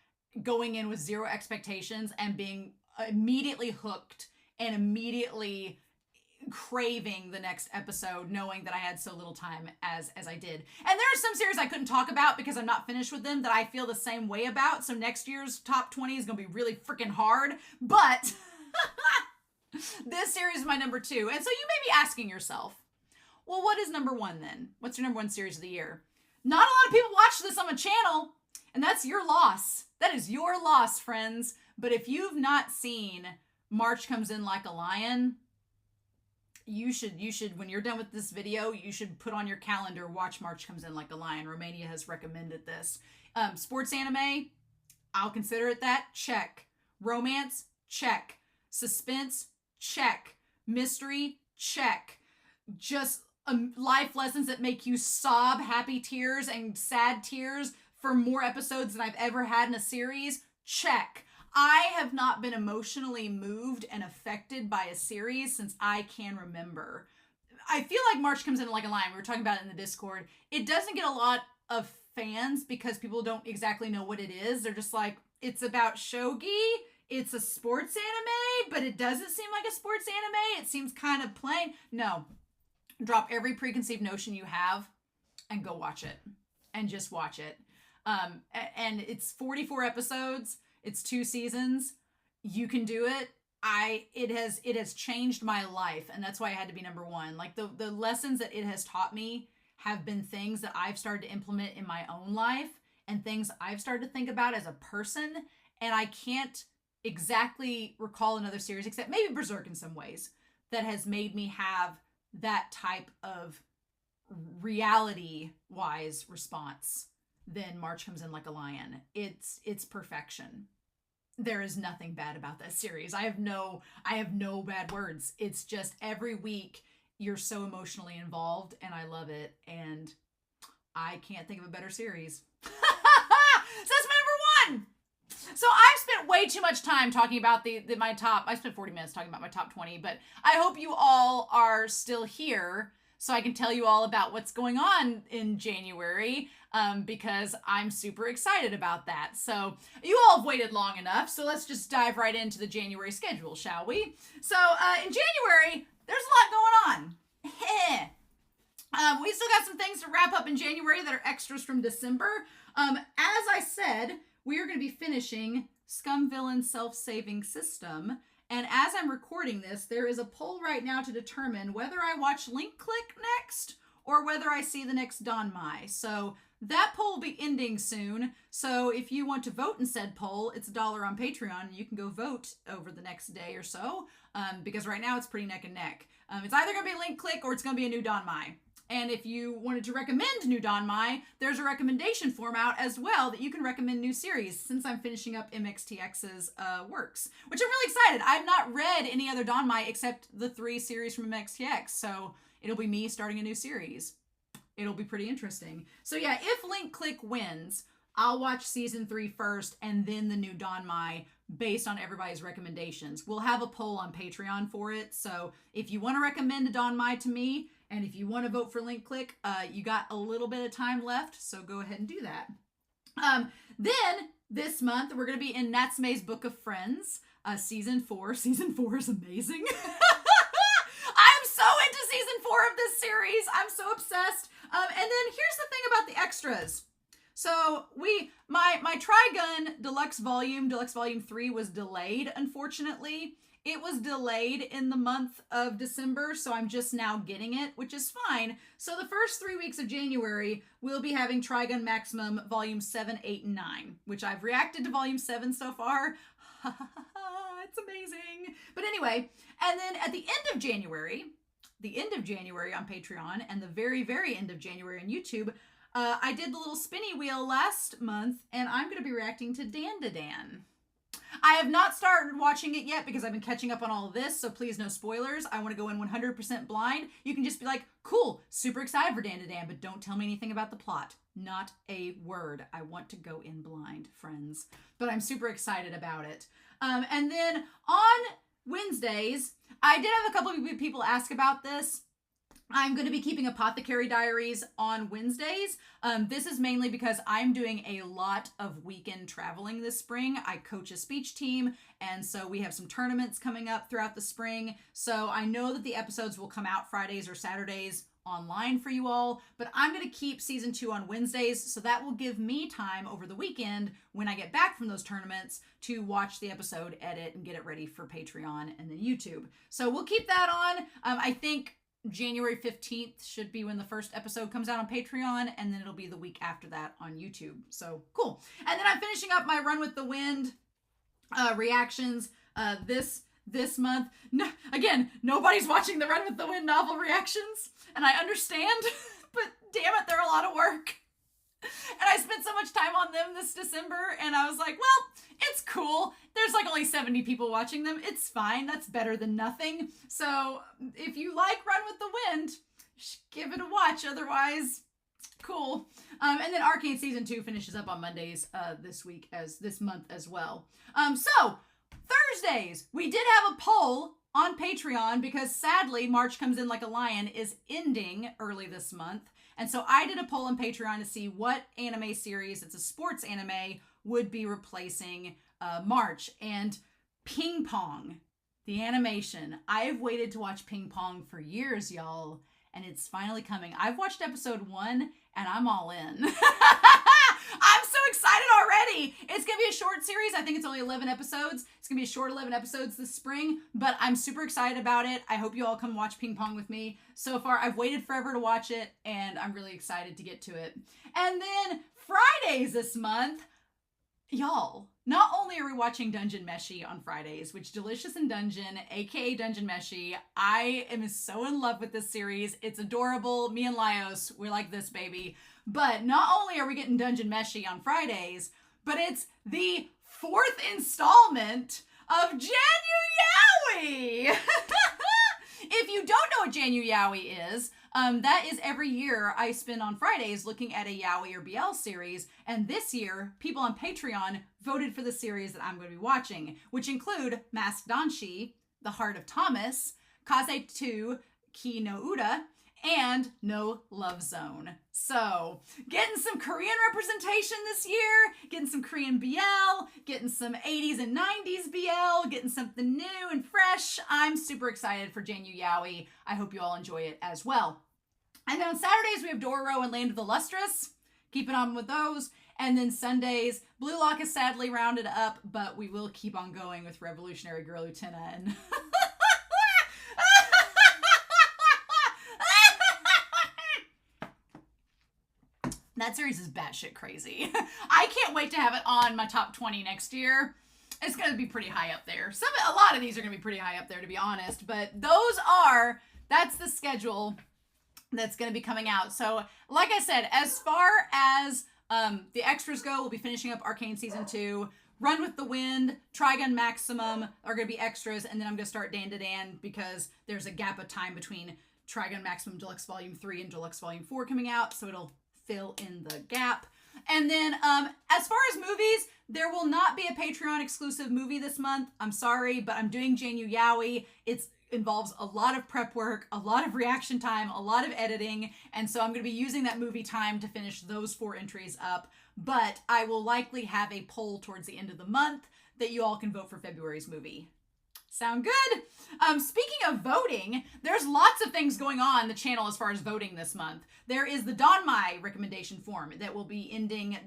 Speaker 1: going in with 0 expectations and being immediately hooked and immediately craving the next episode, knowing that I had so little time as I did. And there are some series I couldn't talk about because I'm not finished with them that I feel the same way about. So next year's top 20 is going to be really freaking hard. But this series is my number 2. And so you may be asking yourself, well, what is number 1 then? What's your number 1 series of the year? Not a lot of people watch this on the channel, and that's your loss. That is your loss, friends. But if you've not seen March Comes In Like a Lion, you should, when you're done with this video, you should put on your calendar, watch March Comes In Like a Lion. Romania has recommended this. Sports anime, I'll consider it that. Check. Romance, check. Suspense, check. Mystery, check. Just life lessons that make you sob happy tears and sad tears for more episodes than I've ever had in a series, check. I have not been emotionally moved and affected by a series since I can remember. I feel like March Comes In Like a Lion. We were talking about it in the Discord. It doesn't get a lot of fans because people don't exactly know what it is. They're just like, it's about shogi. It's a sports anime, but it doesn't seem like a sports anime. It seems kind of plain. No. Drop every preconceived notion you have and go watch it. And just watch it. And it's 44 episodes. It's 2 seasons. You can do it. It has changed my life, and that's why I had to be number one. Like the lessons that it has taught me have been things that I've started to implement in my own life and things I've started to think about as a person. And I can't exactly recall another series, except maybe Berserk in some ways, that has made me have that type of reality-wise response. Then March Comes In Like a Lion. It's perfection. There is nothing bad about that series. I have no bad words. It's just every week you're so emotionally involved, and I love it, and I can't think of a better series. So that's my number one. So I've spent way too much time talking about my top. I spent 40 minutes talking about my top 20, but I hope you all are still here so I can tell you all about what's going on in January, because I'm super excited about that. So you all have waited long enough, so let's just dive right into the January schedule, shall we? So in January, there's a lot going on. We still got some things to wrap up in January that are extras from December. As I said, we are going to be finishing Scum Villain Self-Saving System. And as I'm recording this, there is a poll right now to determine whether I watch Link Click next or whether I see the next Don Mai. So that poll will be ending soon. So if you want to vote in said poll, it's $1 on Patreon, and you can go vote over the next day or so, because right now it's pretty neck and neck. It's either going to be Link Click or it's going to be a new Don Mai. And if you wanted to recommend new Don Mai, there's a recommendation form out as well that you can recommend new series, since I'm finishing up MXTX's works, which I'm really excited. I've not read any other Don Mai except the 3 series from MXTX, so it'll be me starting a new series. It'll be pretty interesting. So yeah, if Link Click wins, I'll watch season 3 first and then the new Don Mai based on everybody's recommendations. We'll have a poll on Patreon for it, so if you want to recommend a Don Mai to me, and if you want to vote for Link Click, you got a little bit of time left, so go ahead and do that. Then, this month, we're going to be in Natsume's Book of Friends, season 4. Season 4 is amazing. I'm so into season 4 of this series. I'm so obsessed. And then here's the thing about the extras. So my Trigun Deluxe Volume 3 was delayed, unfortunately. It was delayed in the month of December, so I'm just now getting it, which is fine. So the first 3 weeks of January, we'll be having Trigun Maximum Volume 7, 8, and 9, which I've reacted to Volume 7 so far. It's amazing. But anyway, and then at the end of January on Patreon, and the very, very end of January on YouTube, I did the little spinny wheel last month, and I'm going to be reacting to Dan to Dan. I have not started watching it yet because I've been catching up on all of this, so please no spoilers. I want to go in 100% blind. You can just be like, cool, super excited for Dan to Dan, but don't tell me anything about the plot. Not a word. I want to go in blind, friends. But I'm super excited about it. And then on Wednesdays, I did have a couple of people ask about this. I'm going to be keeping Apothecary Diaries on Wednesdays. This is mainly because I'm doing a lot of weekend traveling this spring. I coach a speech team, and so we have some tournaments coming up throughout the spring. So I know that the episodes will come out Fridays or Saturdays online for you all, but I'm going to keep season 2 on Wednesdays, so that will give me time over the weekend when I get back from those tournaments to watch the episode, edit, and get it ready for Patreon and then YouTube. So we'll keep that on. I think January 15th should be when the first episode comes out on Patreon, and then it'll be the week after that on YouTube. So cool. And then I'm finishing up my Run with the Wind reactions this month. No, again, nobody's watching the Run with the Wind novel reactions, and I understand, but damn it, they're a lot of work. And I spent so much time on them this December, and I was like, well, it's cool. There's like only 70 people watching them. It's fine. That's better than nothing. So if you like Run with the Wind, give it a watch. Otherwise, cool. And then Arcane Season 2 finishes up on Mondays this month as well. So Thursdays, we did have a poll on Patreon because sadly March Comes In Like a Lion is ending early this month. And so I did a poll on Patreon to see what anime series, it's a sports anime, would be replacing March. And Ping Pong, the animation. I've waited to watch Ping Pong for years, y'all, and it's finally coming. I've watched episode 1, and I'm all in. I'm so excited already. It's going to be a short series. I think it's only 11 episodes. It's going to be a short 11 episodes this spring, but I'm super excited about it. I hope you all come watch Ping Pong with me. So far, I've waited forever to watch it, and I'm really excited to get to it. And then Fridays this month, y'all, not only are we watching Dungeon Meshi on Fridays, which Delicious in Dungeon, aka Dungeon Meshi, I am so in love with this series. It's adorable. Me and Laios, we're like this, baby. But not only are we getting Dungeon Meshi on Fridays, but it's the 4th installment of Janu Yaoi! If you don't know what Janu Yaoi is, that is every year I spend on Fridays looking at a Yaoi or BL series, and this year, people on Patreon voted for the series that I'm going to be watching, which include Masked Danshi, The Heart of Thomas, Kaze 2, Ki no Uda, and No Love Zone. So, getting some Korean representation this year, getting some Korean BL, getting some 80s and 90s BL, getting something new and fresh. I'm super excited for Janu Yaoi. I hope you all enjoy it as well. And then on Saturdays, we have Dororo and Land of the Lustrous. Keeping on with those. And then Sundays, Blue Lock is sadly rounded up, but we will keep on going with Revolutionary Girl Lieutenant and... That series is batshit crazy. I can't wait to have it on my top 20 next year. It's going to be pretty high up there. A lot of these are going to be pretty high up there, to be honest. But that's the schedule that's going to be coming out. So, like I said, as far as the extras go, we'll be finishing up Arcane Season 2. Run with the Wind, Trigun Maximum are going to be extras. And then I'm going to start Dan to Dan because there's a gap of time between Trigun Maximum Deluxe Volume 3 and Deluxe Volume 4 coming out. So it'll fill in the gap. And then as far as movies, there will not be a Patreon exclusive movie this month. I'm sorry, but I'm doing Janu Yaoi. It involves a lot of prep work, a lot of reaction time, a lot of editing, and so I'm going to be using that movie time to finish those 4 entries up. But I will likely have a poll towards the end of the month that you all can vote for February's movie. Sound good? Speaking of voting, there's lots of things going on the channel as far as voting this month. There is the Donmai recommendation form that will be ending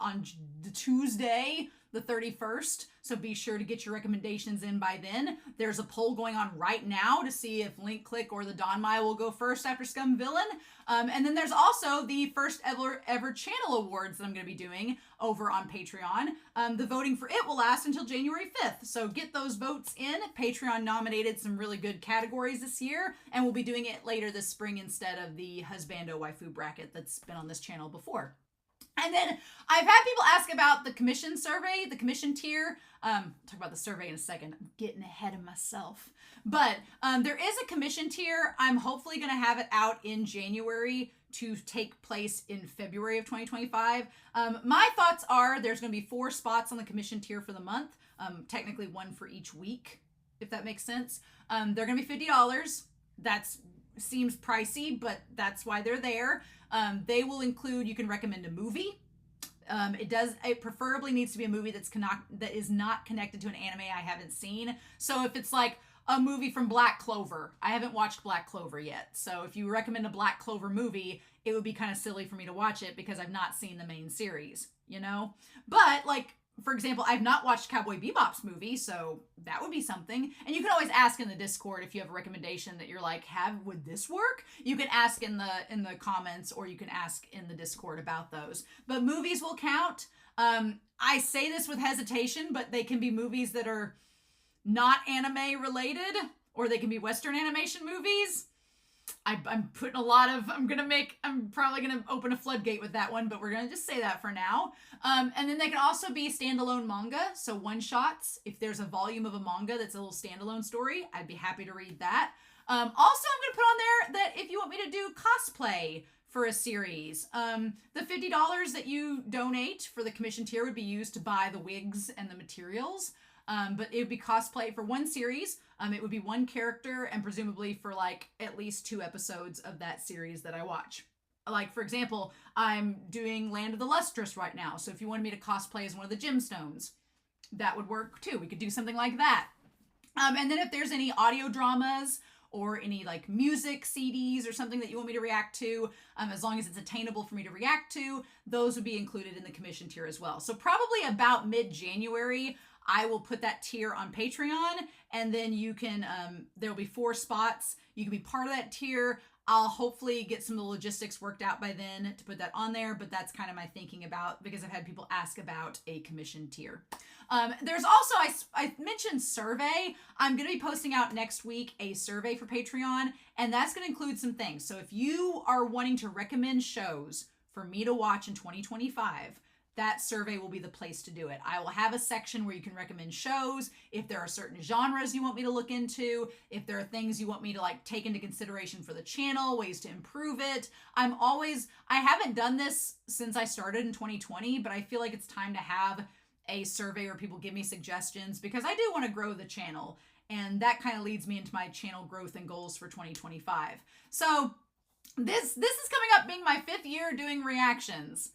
Speaker 1: on the Tuesday, the 31st. So be sure to get your recommendations in by then. There's a poll going on right now to see if Link Click or the Donmai will go first after Scum Villain. And then there's also the first ever channel awards that I'm going to be doing over on Patreon. The voting for it will last until January 5th. So get those votes in. Patreon nominated some really good categories this year, and we'll be doing it later this spring instead of the Husbando Waifu bracket that's been on this channel before. And then I've had people ask about the commission survey, the commission tier. I'll talk about the survey in a second. I'm getting ahead of myself. But there is a commission tier. I'm hopefully going to have it out in January to take place in February of 2025. My thoughts are there's going to be 4 spots on the commission tier for the month. Technically 1 for each week, if that makes sense. They're going to be $50. That seems pricey, but that's why they're there. They will include, you can recommend a movie. It preferably needs to be a movie that is not connected to an anime I haven't seen. So if it's like a movie from Black Clover, I haven't watched Black Clover yet. So if you recommend a Black Clover movie, it would be kind of silly for me to watch it because I've not seen the main series, you know? But like, for example, I've not watched Cowboy Bebop's movie, so that would be something. And you can always ask in the Discord if you have a recommendation that you're like, would this work? You can ask in the comments, or you can ask in the Discord about those. But movies will count. I say this with hesitation, but they can be movies that are not anime related, or they can be Western animation movies. I'm probably going to open a floodgate with that one, but we're going to just say that for now. And then they can also be standalone manga, so one-shots. If there's a volume of a manga that's a little standalone story, I'd be happy to read that. Also, I'm going to put on there that if you want me to do cosplay for a series, the $50 that you donate for the commission tier would be used to buy the wigs and the materials. But it would be cosplay for one series. It would be one character, and presumably for like at least 2 episodes of that series that I watch. Like, for example, I'm doing Land of the Lustrous right now. So if you wanted me to cosplay as one of the gemstones, that would work too. We could do something like that. And then if there's any audio dramas or any like music CDs or something that you want me to react to, as long as it's attainable for me to react to, those would be included in the commission tier as well. So probably about mid-January, I will put that tier on Patreon, and then you can, there'll be 4 spots. You can be part of that tier. I'll hopefully get some of the logistics worked out by then to put that on there, but that's kind of my thinking about, because I've had people ask about a commission tier. There's also, I mentioned survey. I'm going to be posting out next week a survey for Patreon, and that's going to include some things. So if you are wanting to recommend shows for me to watch in 2025, that survey will be the place to do it. I will have a section where you can recommend shows, if there are certain genres you want me to look into, if there are things you want me to like take into consideration for the channel, ways to improve it. I haven't done this since I started in 2020, but I feel like it's time to have a survey where people give me suggestions, because I do want to grow the channel, and that kind of leads me into my channel growth and goals for 2025. So this is coming up being my 5th year doing reactions,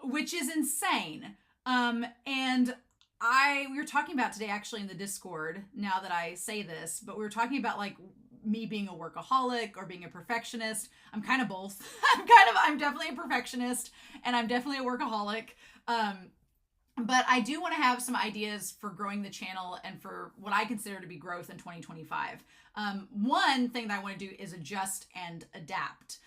Speaker 1: which is insane. And we were talking about today actually in the Discord, now that I say this, but we were talking about like me being a workaholic or being a perfectionist. I'm kind of both. I'm definitely a perfectionist, and I'm definitely a workaholic. But I do want to have some ideas for growing the channel and for what I consider to be growth in 2025. One thing that I want to do is adjust and adapt,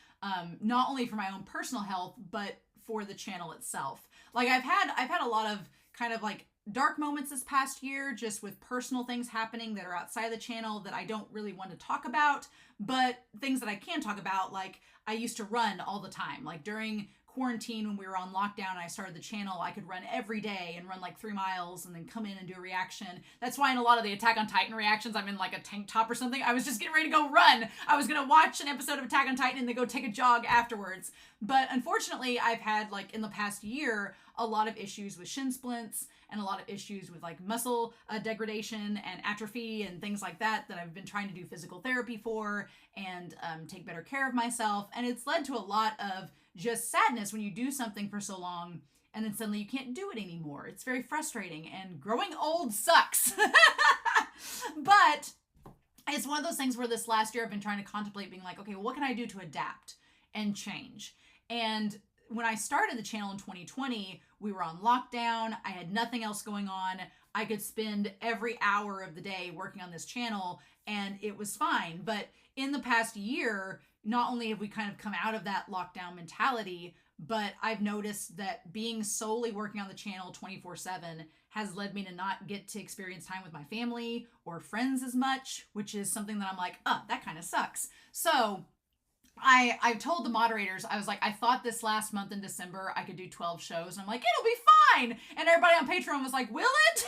Speaker 1: not only for my own personal health, but for the channel itself. Like I've had a lot of kind of like dark moments this past year, just with personal things happening that are outside of the channel that I don't really want to talk about, but things that I can talk about. Like I used to run all the time. Like during quarantine, when we were on lockdown and I started the channel, I could run every day and run like 3 miles and then come in and do a reaction. That's why in a lot of the Attack on Titan reactions, I'm in like a tank top or something. I was just getting ready to go run. I was going to watch an episode of Attack on Titan and then go take a jog afterwards. But unfortunately, I've had like in the past year, a lot of issues with shin splints and a lot of issues with like muscle degradation and atrophy and things like that I've been trying to do physical therapy for and take better care of myself. And it's led to a lot of just sadness when you do something for so long and then suddenly you can't do it anymore. It's very frustrating, and growing old sucks. But it's one of those things where this last year I've been trying to contemplate being like, okay, well, what can I do to adapt and change? And when I started the channel in 2020, we were on lockdown. I had nothing else going on. I could spend every hour of the day working on this channel and it was fine. But in the past year, not only have we kind of come out of that lockdown mentality, but I've noticed that being solely working on the channel 24/7 has led me to not get to experience time with my family or friends as much, which is something that I'm like, oh, that kind of sucks. So I told the moderators, I was like, I thought this last month in December I could do 12 shows. And I'm like, it'll be fine. And everybody on Patreon was like, will it?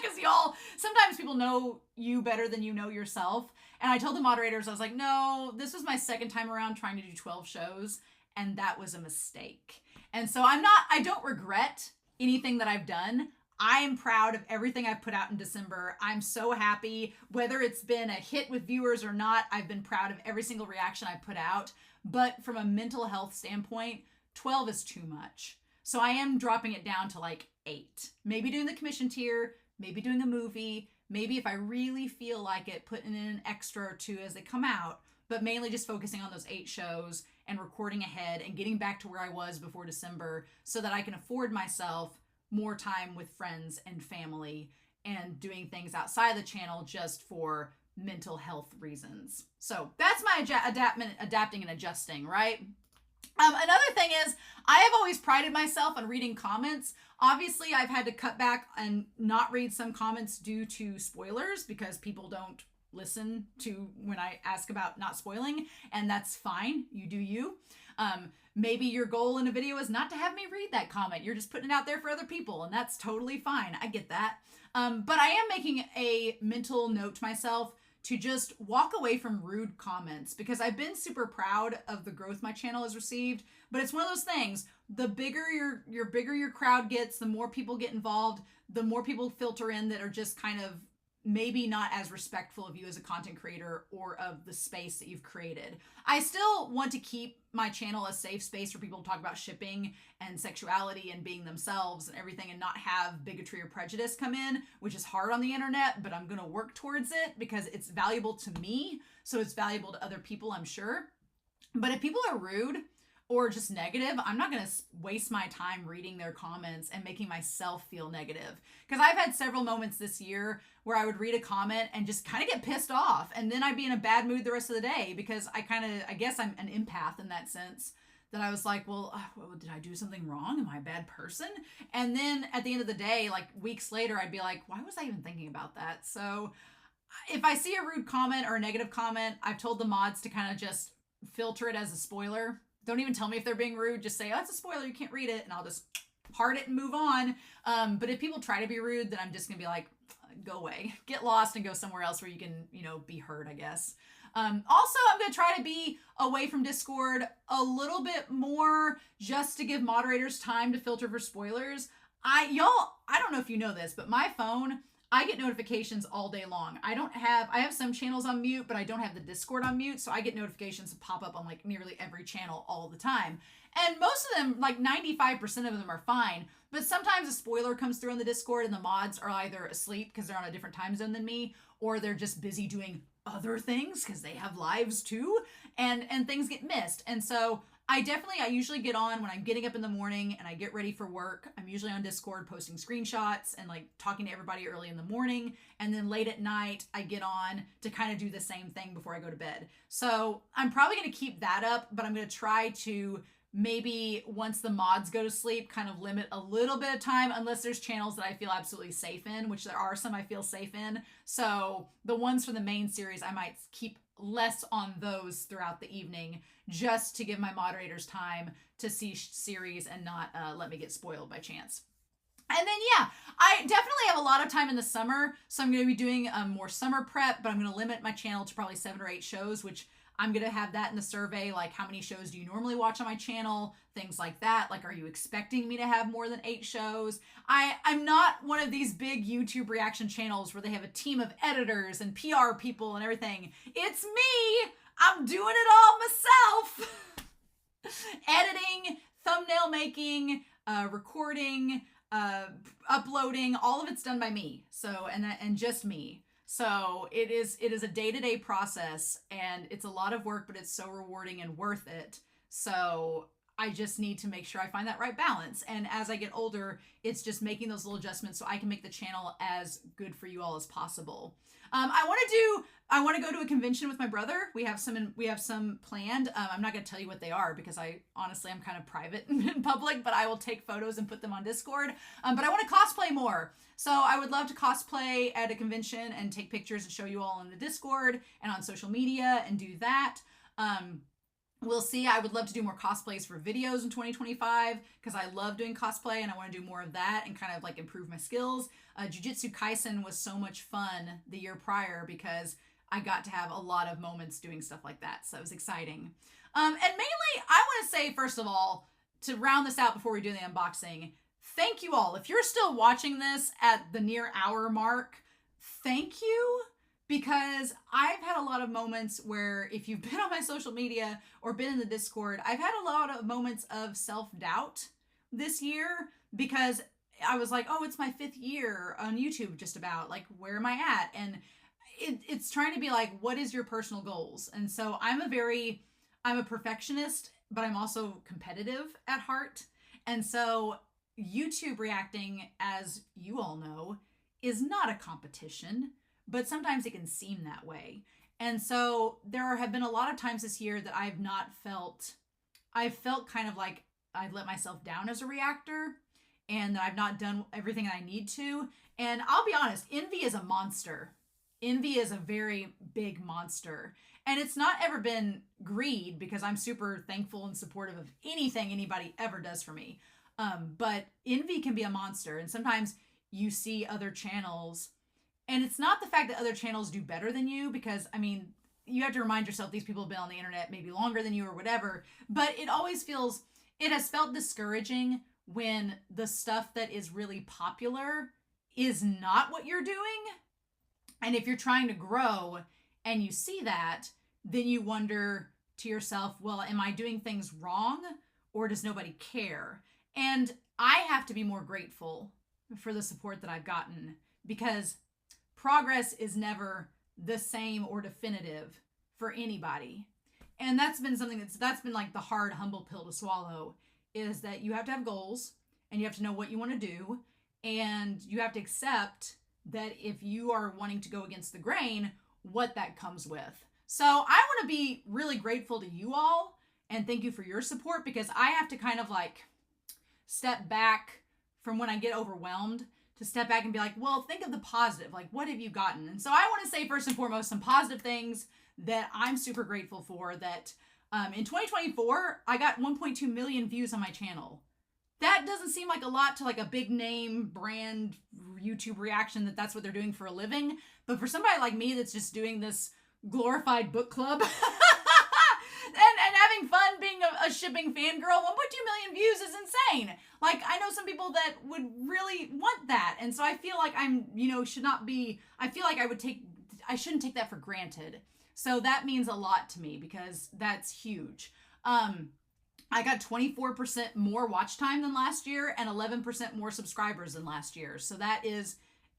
Speaker 1: Because y'all, sometimes people know you better than you know yourself. And I told the moderators, I was like, no, this was my second time around trying to do 12 shows. And that was a mistake. And so I don't regret anything that I've done. I am proud of everything I've put out in December. I'm so happy. Whether it's been a hit with viewers or not, I've been proud of every single reaction I put out. But from a mental health standpoint, 12 is too much. So I am dropping it down to like 8. Maybe doing the commission tier, maybe doing a movie, maybe if I really feel like it, putting in an extra or 2 as they come out, but mainly just focusing on those 8 shows and recording ahead and getting back to where I was before December so that I can afford myself more time with friends and family and doing things outside the channel just for mental health reasons. So that's my adapting and adjusting, right? Another thing is I have always prided myself on reading comments. Obviously, I've had to cut back and not read some comments due to spoilers because people don't listen to when I ask about not spoiling, and that's fine. You do you. Maybe your goal in a video is not to have me read that comment. You're just putting it out there for other people, and that's totally fine. I get that. But I am making a mental note to myself to just walk away from rude comments because I've been super proud of the growth my channel has received. But it's one of those things, the bigger your crowd gets, the more people get involved, the more people filter in that are just kind of maybe not as respectful of you as a content creator or of the space that you've created. I still want to keep my channel a safe space for people to talk about shipping and sexuality and being themselves and everything, and not have bigotry or prejudice come in, which is hard on the internet, but I'm going to work towards it because it's valuable to me. So it's valuable to other people, I'm sure. But if people are rude or just negative, I'm not going to waste my time reading their comments and making myself feel negative. Because I've had several moments this year where I would read a comment and just kind of get pissed off. And then I'd be in a bad mood the rest of the day because I guess I'm an empath in that sense. That I was like, well, did I do something wrong? Am I a bad person? And then at the end of the day, like weeks later, I'd be like, why was I even thinking about that? So if I see a rude comment or a negative comment, I've told the mods to kind of just filter it as a spoiler. Don't even tell me if they're being rude. Just say, oh, it's a spoiler. You can't read it. And I'll just heart it and move on. But if people try to be rude, then I'm just going to be like, go away. Get lost and go somewhere else where you can, be heard, I guess. Also, I'm going to try to be away from Discord a little bit more just to give moderators time to filter for spoilers. I don't know if you know this, but my phone, I get notifications all day long. I have some channels on mute, but I don't have the Discord on mute. So I get notifications that pop up on like nearly every channel all the time. And most of them, like 95% of them are fine. But sometimes a spoiler comes through on the Discord and the mods are either asleep because they're on a different time zone than me, or they're just busy doing other things because they have lives too. And things get missed. And so I usually get on when I'm getting up in the morning and I get ready for work. I'm usually on Discord posting screenshots and like talking to everybody early in the morning. And then late at night, I get on to kind of do the same thing before I go to bed. So I'm probably going to keep that up, but I'm going to try to maybe once the mods go to sleep, kind of limit a little bit of time, unless there's channels that I feel absolutely safe in, which there are some I feel safe in. So the ones from the main series, I might keep less on those throughout the evening just to give my moderators time to see series and not let me get spoiled by chance. And then, yeah, I definitely have a lot of time in the summer, so I'm going to be doing more summer prep, but I'm going to limit my channel to probably 7 or 8 shows, which I'm going to have that in the survey, like how many shows do you normally watch on my channel, things like that. Like, are you expecting me to have more than 8 shows? I'm not one of these big YouTube reaction channels where they have a team of editors and PR people and everything. It's me. I'm doing it all myself. Editing, thumbnail making, recording, uploading, all of it's done by me. So, and just me. So it is a day-to-day process, and it's a lot of work, but it's so rewarding and worth it. So I just need to make sure I find that right balance. And as I get older, it's just making those little adjustments so I can make the channel as good for you all as possible. I want to go to a convention with my brother. We have some planned. I'm not going to tell you what they are because I'm kind of private in public, but I will take photos and put them on Discord. But I want to cosplay more. So I would love to cosplay at a convention and take pictures and show you all on the Discord and on social media and do that. We'll see. I would love to do more cosplays for videos in 2025 because I love doing cosplay and I want to do more of that and kind of like improve my skills. Jujutsu Kaisen was so much fun the year prior because I got to have a lot of moments doing stuff like that. So it was exciting. And mainly, I want to say, first of all, to round this out before we do the unboxing, thank you all. If you're still watching this at the near hour mark, thank you. Because I've had a lot of moments where if you've been on my social media or been in the Discord, I've had a lot of moments of self-doubt this year because I was like, oh, it's my 5th year on YouTube just about. Like, where am I at? And it's trying to be like, what is your personal goals? And so I'm a perfectionist, but I'm also competitive at heart. And so YouTube reacting, as you all know, is not a competition. But sometimes it can seem that way. And so there have been a lot of times this year that I've felt kind of like I've let myself down as a reactor and that I've not done everything I need to. And I'll be honest, envy is a monster. Envy is a very big monster. And it's not ever been greed because I'm super thankful and supportive of anything anybody ever does for me. But envy can be a monster. And sometimes you see other channels. And it's not the fact that other channels do better than you, because, I mean, you have to remind yourself these people have been on the internet maybe longer than you or whatever, but it has felt discouraging when the stuff that is really popular is not what you're doing. And if you're trying to grow and you see that, then you wonder to yourself, well, am I doing things wrong or does nobody care? And I have to be more grateful for the support that I've gotten, because progress is never the same or definitive for anybody. And that's been something that's been like the hard, humble pill to swallow, is that you have to have goals and you have to know what you want to do. And you have to accept that if you are wanting to go against the grain, what that comes with. So I want to be really grateful to you all and thank you for your support, because I have to kind of like step back from when I get overwhelmed, to step back and be like, well, think of the positive. Like, what have you gotten? And so I want to say first and foremost some positive things that I'm super grateful for. That in 2024, I got 1.2 million views on my channel. That doesn't seem like a lot to like a big name brand YouTube reaction that's what they're doing for a living. But for somebody like me that's just doing this glorified book club and having fun being a shipping fangirl, 1.2 million views is insane. Like, I know some people that would really want that. And so I feel like I feel like I shouldn't take that for granted. So that means a lot to me, because that's huge. I got 24% more watch time than last year and 11% more subscribers than last year. So that is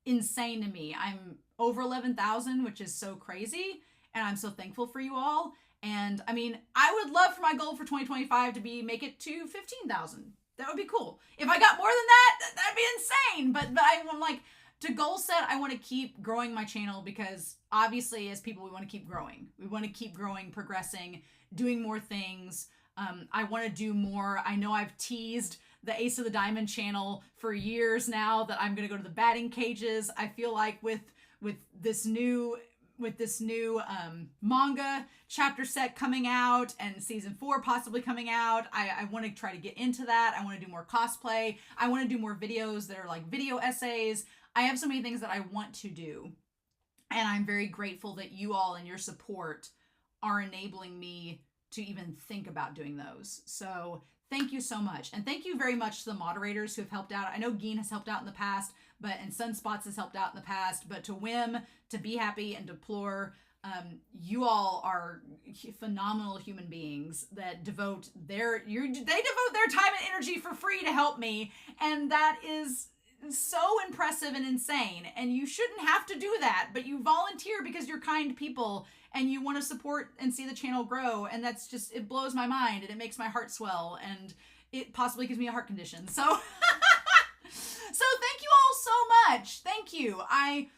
Speaker 1: insane to me. I'm over 11,000, which is so crazy. And I'm so thankful for you all. And I mean, I would love for my goal for 2025 to be make it to 15,000. That would be cool. If I got more than that, that'd be insane. But I want, like, to goal set, I want to keep growing my channel, because obviously as people, we want to keep growing. We want to keep growing, progressing, doing more things. I want to do more. I know I've teased the Ace of the Diamond channel for years now that I'm going to go to the batting cages. I feel like with this new manga chapter set coming out and season 4 possibly coming out, I want to try to get into that. I want to do more cosplay. I want to do more videos that are like video essays. I have so many things that I want to do. And I'm very grateful that you all and your support are enabling me to even think about doing those. So thank you so much. And thank you very much to the moderators who have helped out. I know Geen has helped out in the past, and Sunspots has helped out in the past, but to Whim, to Be Happy, and Deplore, you all are phenomenal human beings that devote their time and energy for free to help me. And that is so impressive and insane. And you shouldn't have to do that, but you volunteer because you're kind people and you want to support and see the channel grow. And that's just, it blows my mind and it makes my heart swell, and it possibly gives me a heart condition. So, so thank you all so much. Thank you. I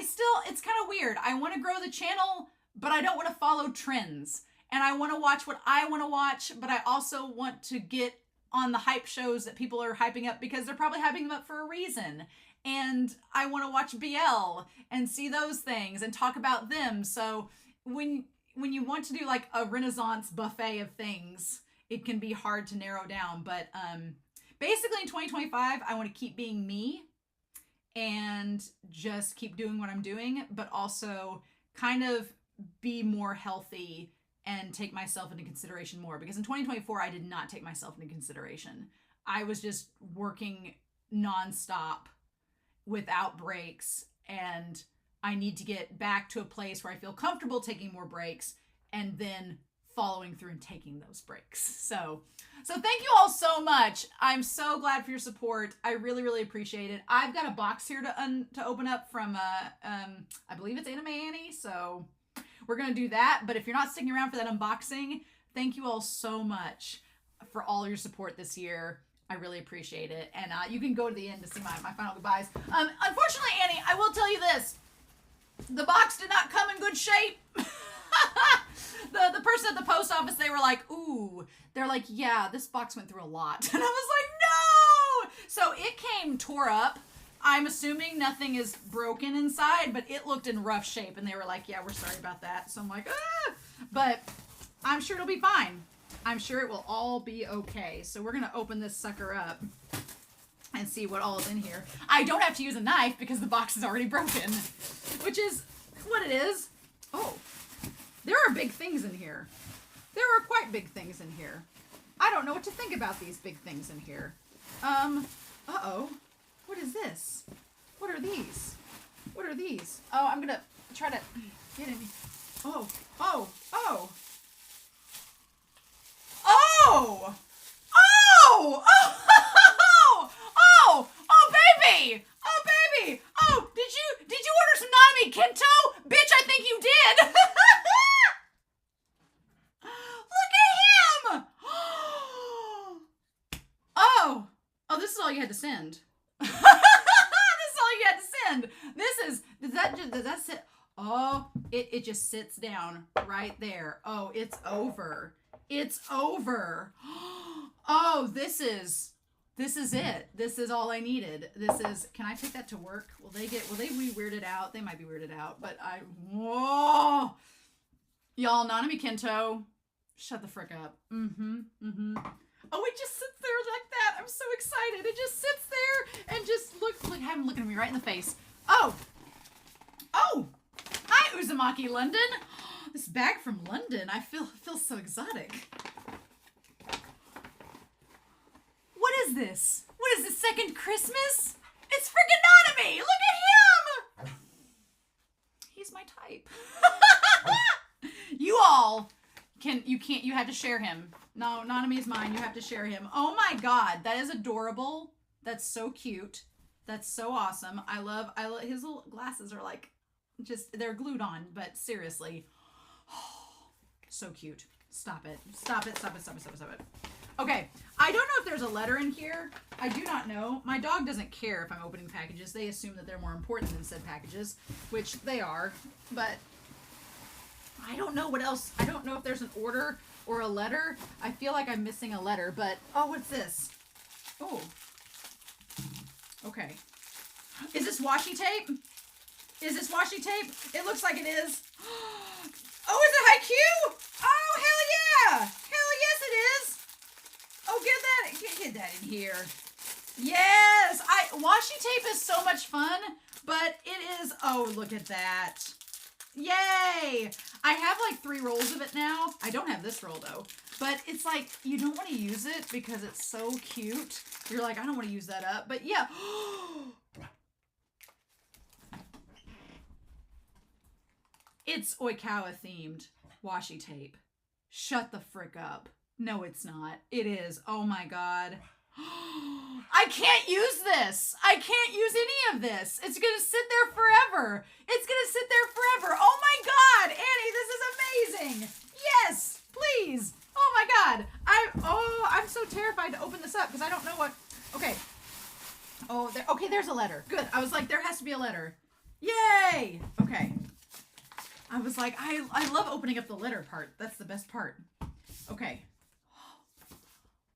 Speaker 1: still, it's kind of weird. I want to grow the channel, but I don't want to follow trends, and I want to watch what I want to watch, but I also want to get on the hype shows that people are hyping up, because they're probably hyping them up for a reason. And I want to watch BL and see those things and talk about them. So when you want to do like a Renaissance buffet of things, it can be hard to narrow down. But basically in 2025, I want to keep being me and just keep doing what I'm doing, but also kind of be more healthy and take myself into consideration more. Because in 2024, I did not take myself into consideration. I was just working nonstop without breaks, and I need to get back to a place where I feel comfortable taking more breaks and then following through and taking those breaks. So thank you all so much. I'm so glad for your support. I really, really appreciate it. I've got a box here to open up from, I believe it's Anime Annie, so we're going to do that. But if you're not sticking around for that unboxing, thank you all so much for all your support this year. I really appreciate it. And you can go to the end to see my final goodbyes. Unfortunately, Annie, I will tell you this. The box did not come in good shape. The person at the post office, they were like, ooh. They're like, yeah, this box went through a lot. And I was like, no! So it came tore up. I'm assuming nothing is broken inside, but it looked in rough shape. And they were like, yeah, we're sorry about that. So I'm like, ah! But I'm sure it'll be fine. I'm sure it will all be okay. So we're going to open this sucker up and see what all is in here. I don't have to use a knife because the box is already broken, which is what it is. Oh, there are big things in here. There are quite big things in here. I don't know what to think about these big things in here. Uh-oh. What is this? What are these? What are these? Oh, I'm gonna try to get in. Oh, oh, oh. Oh! Oh! Oh! Oh! Oh, baby! Oh, baby! Oh, did you order some Nanami Kento? Bitch, I think you did! Look at him! Oh! Oh, this is all you had to send. This is all you had to send. Does that sit? Oh, it just sits down right there. Oh, it's over. It's over. Oh, this is it. This is all I needed. Can I take that to work? Will they be weirded out? They might be weirded out, but whoa. Y'all, Nanami Kento, shut the frick up. Oh, it just sits there like that. I'm so excited. It just sits there and just look, have him looking at me right in the face. Oh. Hi, Uzumaki London. This bag from London. I feel so exotic. What is this? What is this, second Christmas? It's freaking Nanami! Look at him! He's my type. You all you have to share him. No, Nanami is mine. You have to share him. Oh my god, that is adorable. That's so cute. That's so awesome. I love his little glasses are like they're glued on, but seriously. So cute. Stop it. Okay, I don't know if there's a letter in here. I do not know. My dog doesn't care if I'm opening packages. They assume that they're more important than said packages, which they are, but I don't know what else. I don't know if there's an order or a letter. I feel like I'm missing a letter, but oh, what's this? Oh. Okay. Is this washi tape? Is this washi tape? It looks like it is. Oh, is it haiku? Oh, hell yeah! Hell yes it is! Oh, get that in here. Yes! Washi tape is so much fun, but it is, oh, look at that. Yay! I have like 3 rolls of it now. I don't have this roll though, but it's like, you don't want to use it because it's so cute. You're like, I don't want to use that up, but yeah. It's Oikawa themed washi tape. Shut the frick up. No, it's not. It is. Oh my god. I can't use this. I can't use any of this. It's gonna sit there forever. It's gonna sit there forever. Oh my god, Annie, this is amazing. Yes, please. Oh my god. I'm so terrified to open this up because I don't know what. Okay. Oh, okay, there's a letter. Good. I was like, there has to be a letter. Yay. Okay. I was like, I love opening up the letter part. That's the best part. Okay.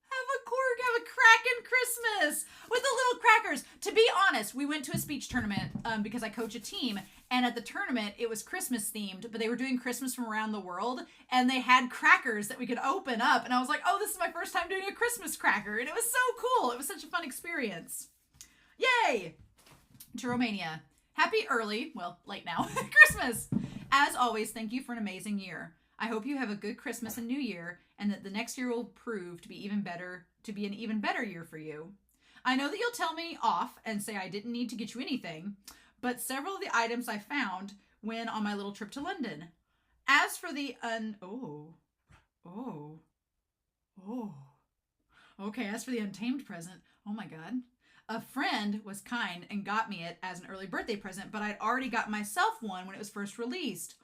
Speaker 1: Have a Kraken Christmas with the little crackers. To be honest, we went to a speech tournament because I coach a team, and at the tournament it was Christmas themed, but they were doing Christmas from around the world, and they had crackers that we could open up, and I was like, oh, this is my first time doing a Christmas cracker, and it was so cool. It was such a fun experience. Yay! To Romania. Happy early, well, late now, Christmas. As always, thank you for an amazing year. I hope you have a good Christmas and New Year, and that the next year will prove to be an even better year for you. I know that you'll tell me off and say I didn't need to get you anything, but several of the items I found when on my little trip to London. As for the as for the untamed present, oh my god. A friend was kind and got me it as an early birthday present, but I'd already got myself one when it was first released.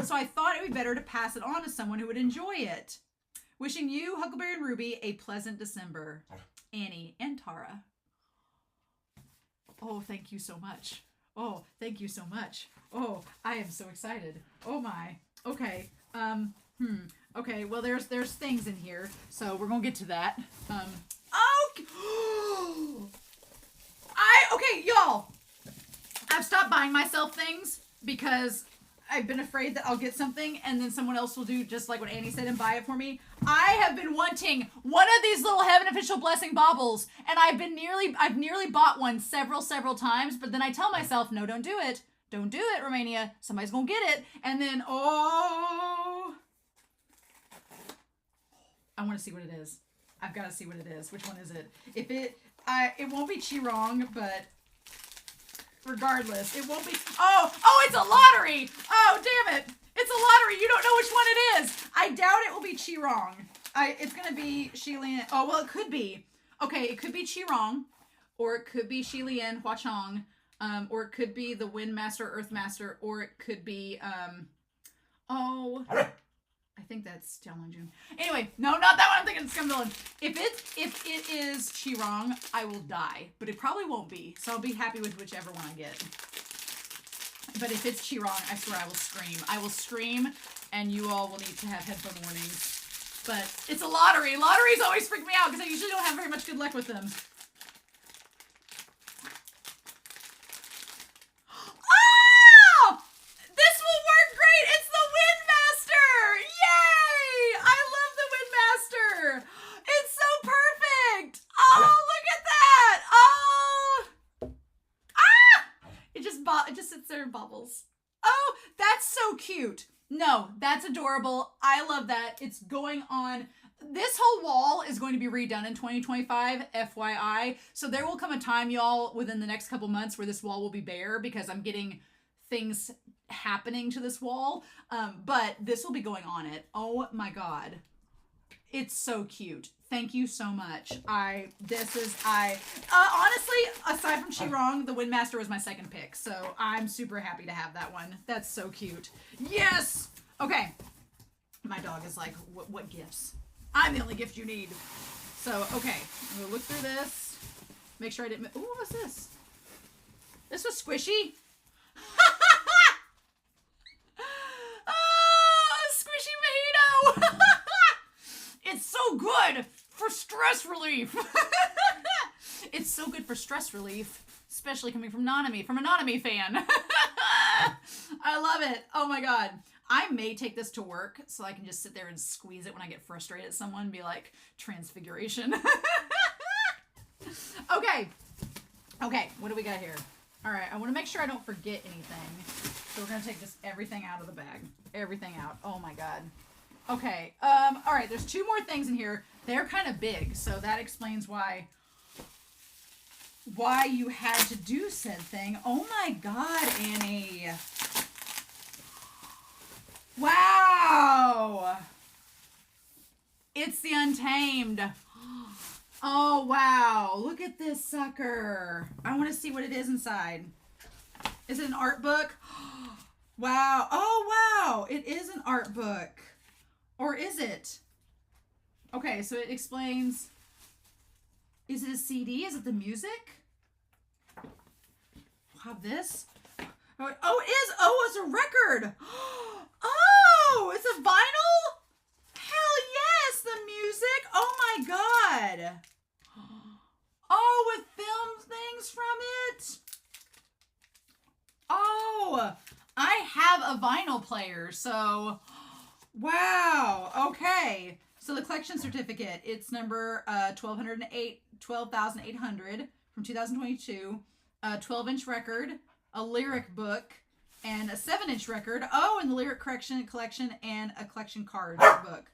Speaker 1: So I thought it would be better to pass it on to someone who would enjoy it. Wishing you, Huckleberry and Ruby, a pleasant December. Annie and Tara. Oh, thank you so much. Oh, thank you so much. Oh, I am so excited. Oh my. Okay. Okay, well there's things in here, so we're gonna get to that. Okay, y'all. I've stopped buying myself things because I've been afraid that I'll get something and then someone else will do just like what Annie said and buy it for me. I have been wanting one of these little Heaven Official Blessing baubles, and I've nearly bought one several times, but then I tell myself, no, don't do it. Don't do it, Romania. Somebody's gonna get it. And then, I want to see what it is. I've got to see what it is. Which one is it? If it won't be Chi Rong, but Regardless, it won't be. Oh, it's a lottery. Oh, damn it. It's a lottery. You don't know which one it is. I doubt it will be Chi-Rong. It's going to be Xilian. Oh, well, it could be. Okay, it could be Chi-Rong, or it could be Xilian Huachong, or it could be the Wind Master, Earth Master, or it could be, I think that's Xiaolongjun. Anyway, no, not that one. I'm thinking Scumvillain. If it is Chi-Rong, I will die, but it probably won't be. So I'll be happy with whichever one I get. But if it's Chi-Rong, I swear I will scream. I will scream, and you all will need to have headphone warnings. But it's a lottery. Lotteries always freak me out because I usually don't have very much good luck with them. Oh! This will work great! It's the Wind Master! Yay! I love the Wind Master! It's so perfect! Oh, look at that! Oh! Ah! It just sits there and bubbles. Oh, that's so cute. No, that's adorable. I love that. It's going on. This whole wall is going to be redone in 2025, FYI. So there will come a time, y'all, within the next couple months where this wall will be bare because I'm getting things happening to this wall. But this will be going on it. Oh my God. It's so cute. Thank you so much. Honestly, aside from Chi-Rong, the Wind Master was my second pick. So I'm super happy to have that one. That's so cute. Yes! Okay. My dog is like, what gifts? I'm the only gift you need. So, okay. I'm going to look through this. Make sure I didn't... Ooh, what was this? This was squishy. Oh, squishy mojito! It's so good for stress relief. It's so good for stress relief, especially coming from Nanami, from a Nanami fan. I love it. Oh my God. I may take this to work so I can just sit there and squeeze it when I get frustrated at someone and be like, transfiguration. Okay. Okay, what do we got here? All right, I want to make sure I don't forget anything. So we're going to take just everything out of the bag. Everything out. Oh my God. Okay, all right, there's two more things in here. They're kind of big, so that explains why you had to do said thing. Oh my God, Annie. Wow. It's the Untamed. Oh, wow. Look at this sucker. I want to see what it is inside. Is it an art book? Wow. Oh, wow. It is an art book. Or is it? Okay, so it explains. Is it a CD? Is it the music? Wow, this? Oh, it is. Oh, it's a record. Oh, it's a vinyl? Hell yes, the music. Oh my God. Oh, with film things from it. Oh, I have a vinyl player, so wow. Okay. So the collection certificate, it's number 12,800 from 2022, a 12-inch record, a lyric book, and a 7-inch record. Oh, and the lyric collection and a collection card book.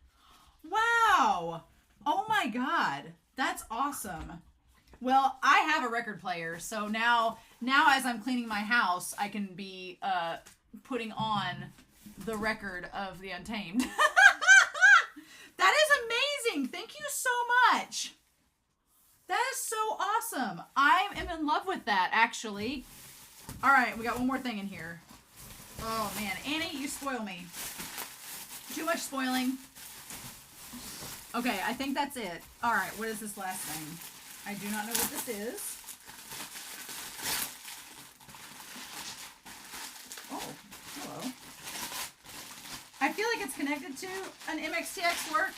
Speaker 1: Wow. Oh my God. That's awesome. Well, I have a record player, so now as I'm cleaning my house, I can be putting on the record of the Untamed. That is amazing. Thank you so much. That is so awesome. I am in love with that, actually. All right, we got one more thing in here. Oh, man. Annie, you spoil me. Too much spoiling. Okay, I think that's it. All right, what is this last thing? I do not know what this is. Oh, hello. I feel like it's connected to an MXTX work,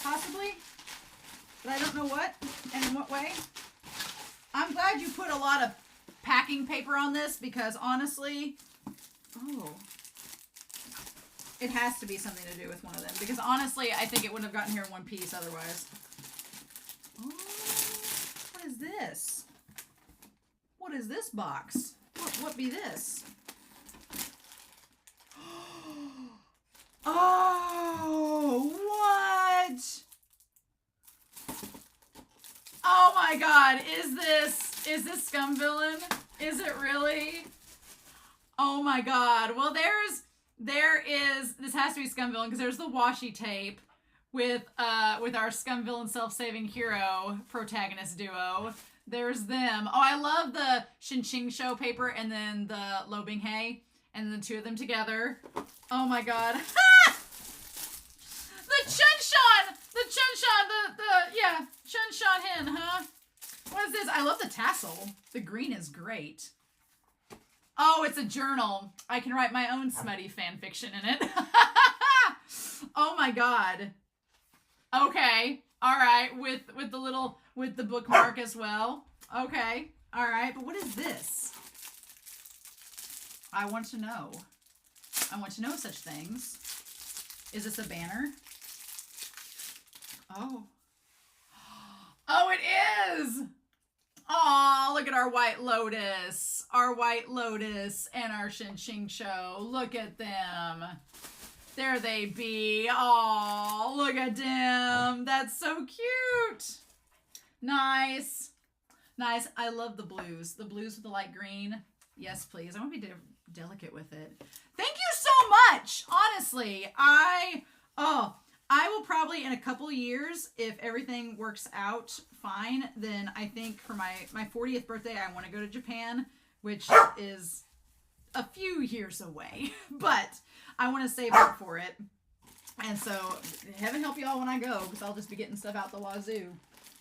Speaker 1: possibly, but I don't know what and in what way. I'm glad you put a lot of packing paper on this because honestly, oh, it has to be something to do with one of them because honestly, I think it wouldn't have gotten here in one piece otherwise. Oh, what is this? What is this box? What be this? Oh, what? Oh my God, is this Scumvillain? Is it really? Oh my God. Well, there is, this has to be Scum Villain because there's the washi tape with our Scum Villain self-saving hero protagonist duo. There's them. Oh, I love the Shin Show paper and then the Lo Bing Hei and then the two of them together. Oh my God. The Chun-Shan! The Chun-Shan, yeah, Chun-Shan Hin, huh? What is this? I love the tassel. The green is great. Oh, it's a journal. I can write my own smutty fan fiction in it. Oh my God. Okay. All right. With the bookmark as well. Okay. All right. But what is this? I want to know. I want to know such things. Is this a banner? Oh. Oh, it is. Oh, look at our White Lotus. Our White Lotus and our Shin Show. Look at them. There they be. Oh, look at them. That's so cute. Nice. Nice. I love the blues. The blues with the light green. Yes, please. I want to be delicate with it. Thank you so much. Honestly, I will probably in a couple years, if everything works out fine, then I think for my 40th birthday, I want to go to Japan, which is a few years away, but I want to save up for it. And so heaven help y'all when I go, because I'll just be getting stuff out the wazoo.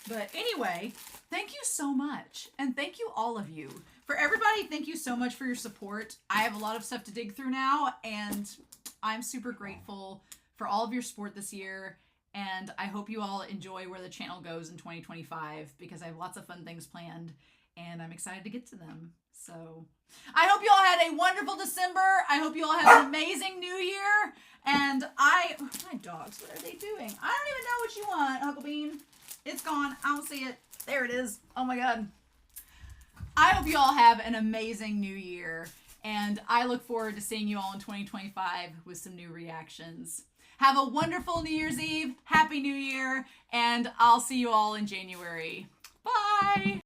Speaker 1: But anyway, thank you so much. And thank you all of you. For everybody, thank you so much for your support. I have a lot of stuff to dig through now, and I'm super grateful for all of your support this year. And I hope you all enjoy where the channel goes in 2025, because I have lots of fun things planned and I'm excited to get to them. So I hope you all had a wonderful December. I hope you all have an amazing new year. And my dogs, what are they doing? I don't even know what you want, Uncle Bean. It's gone. I don't see it. There it is. Oh my God. I hope you all have an amazing new year. And I look forward to seeing you all in 2025 with some new reactions. Have a wonderful New Year's Eve. Happy New Year. And I'll see you all in January. Bye.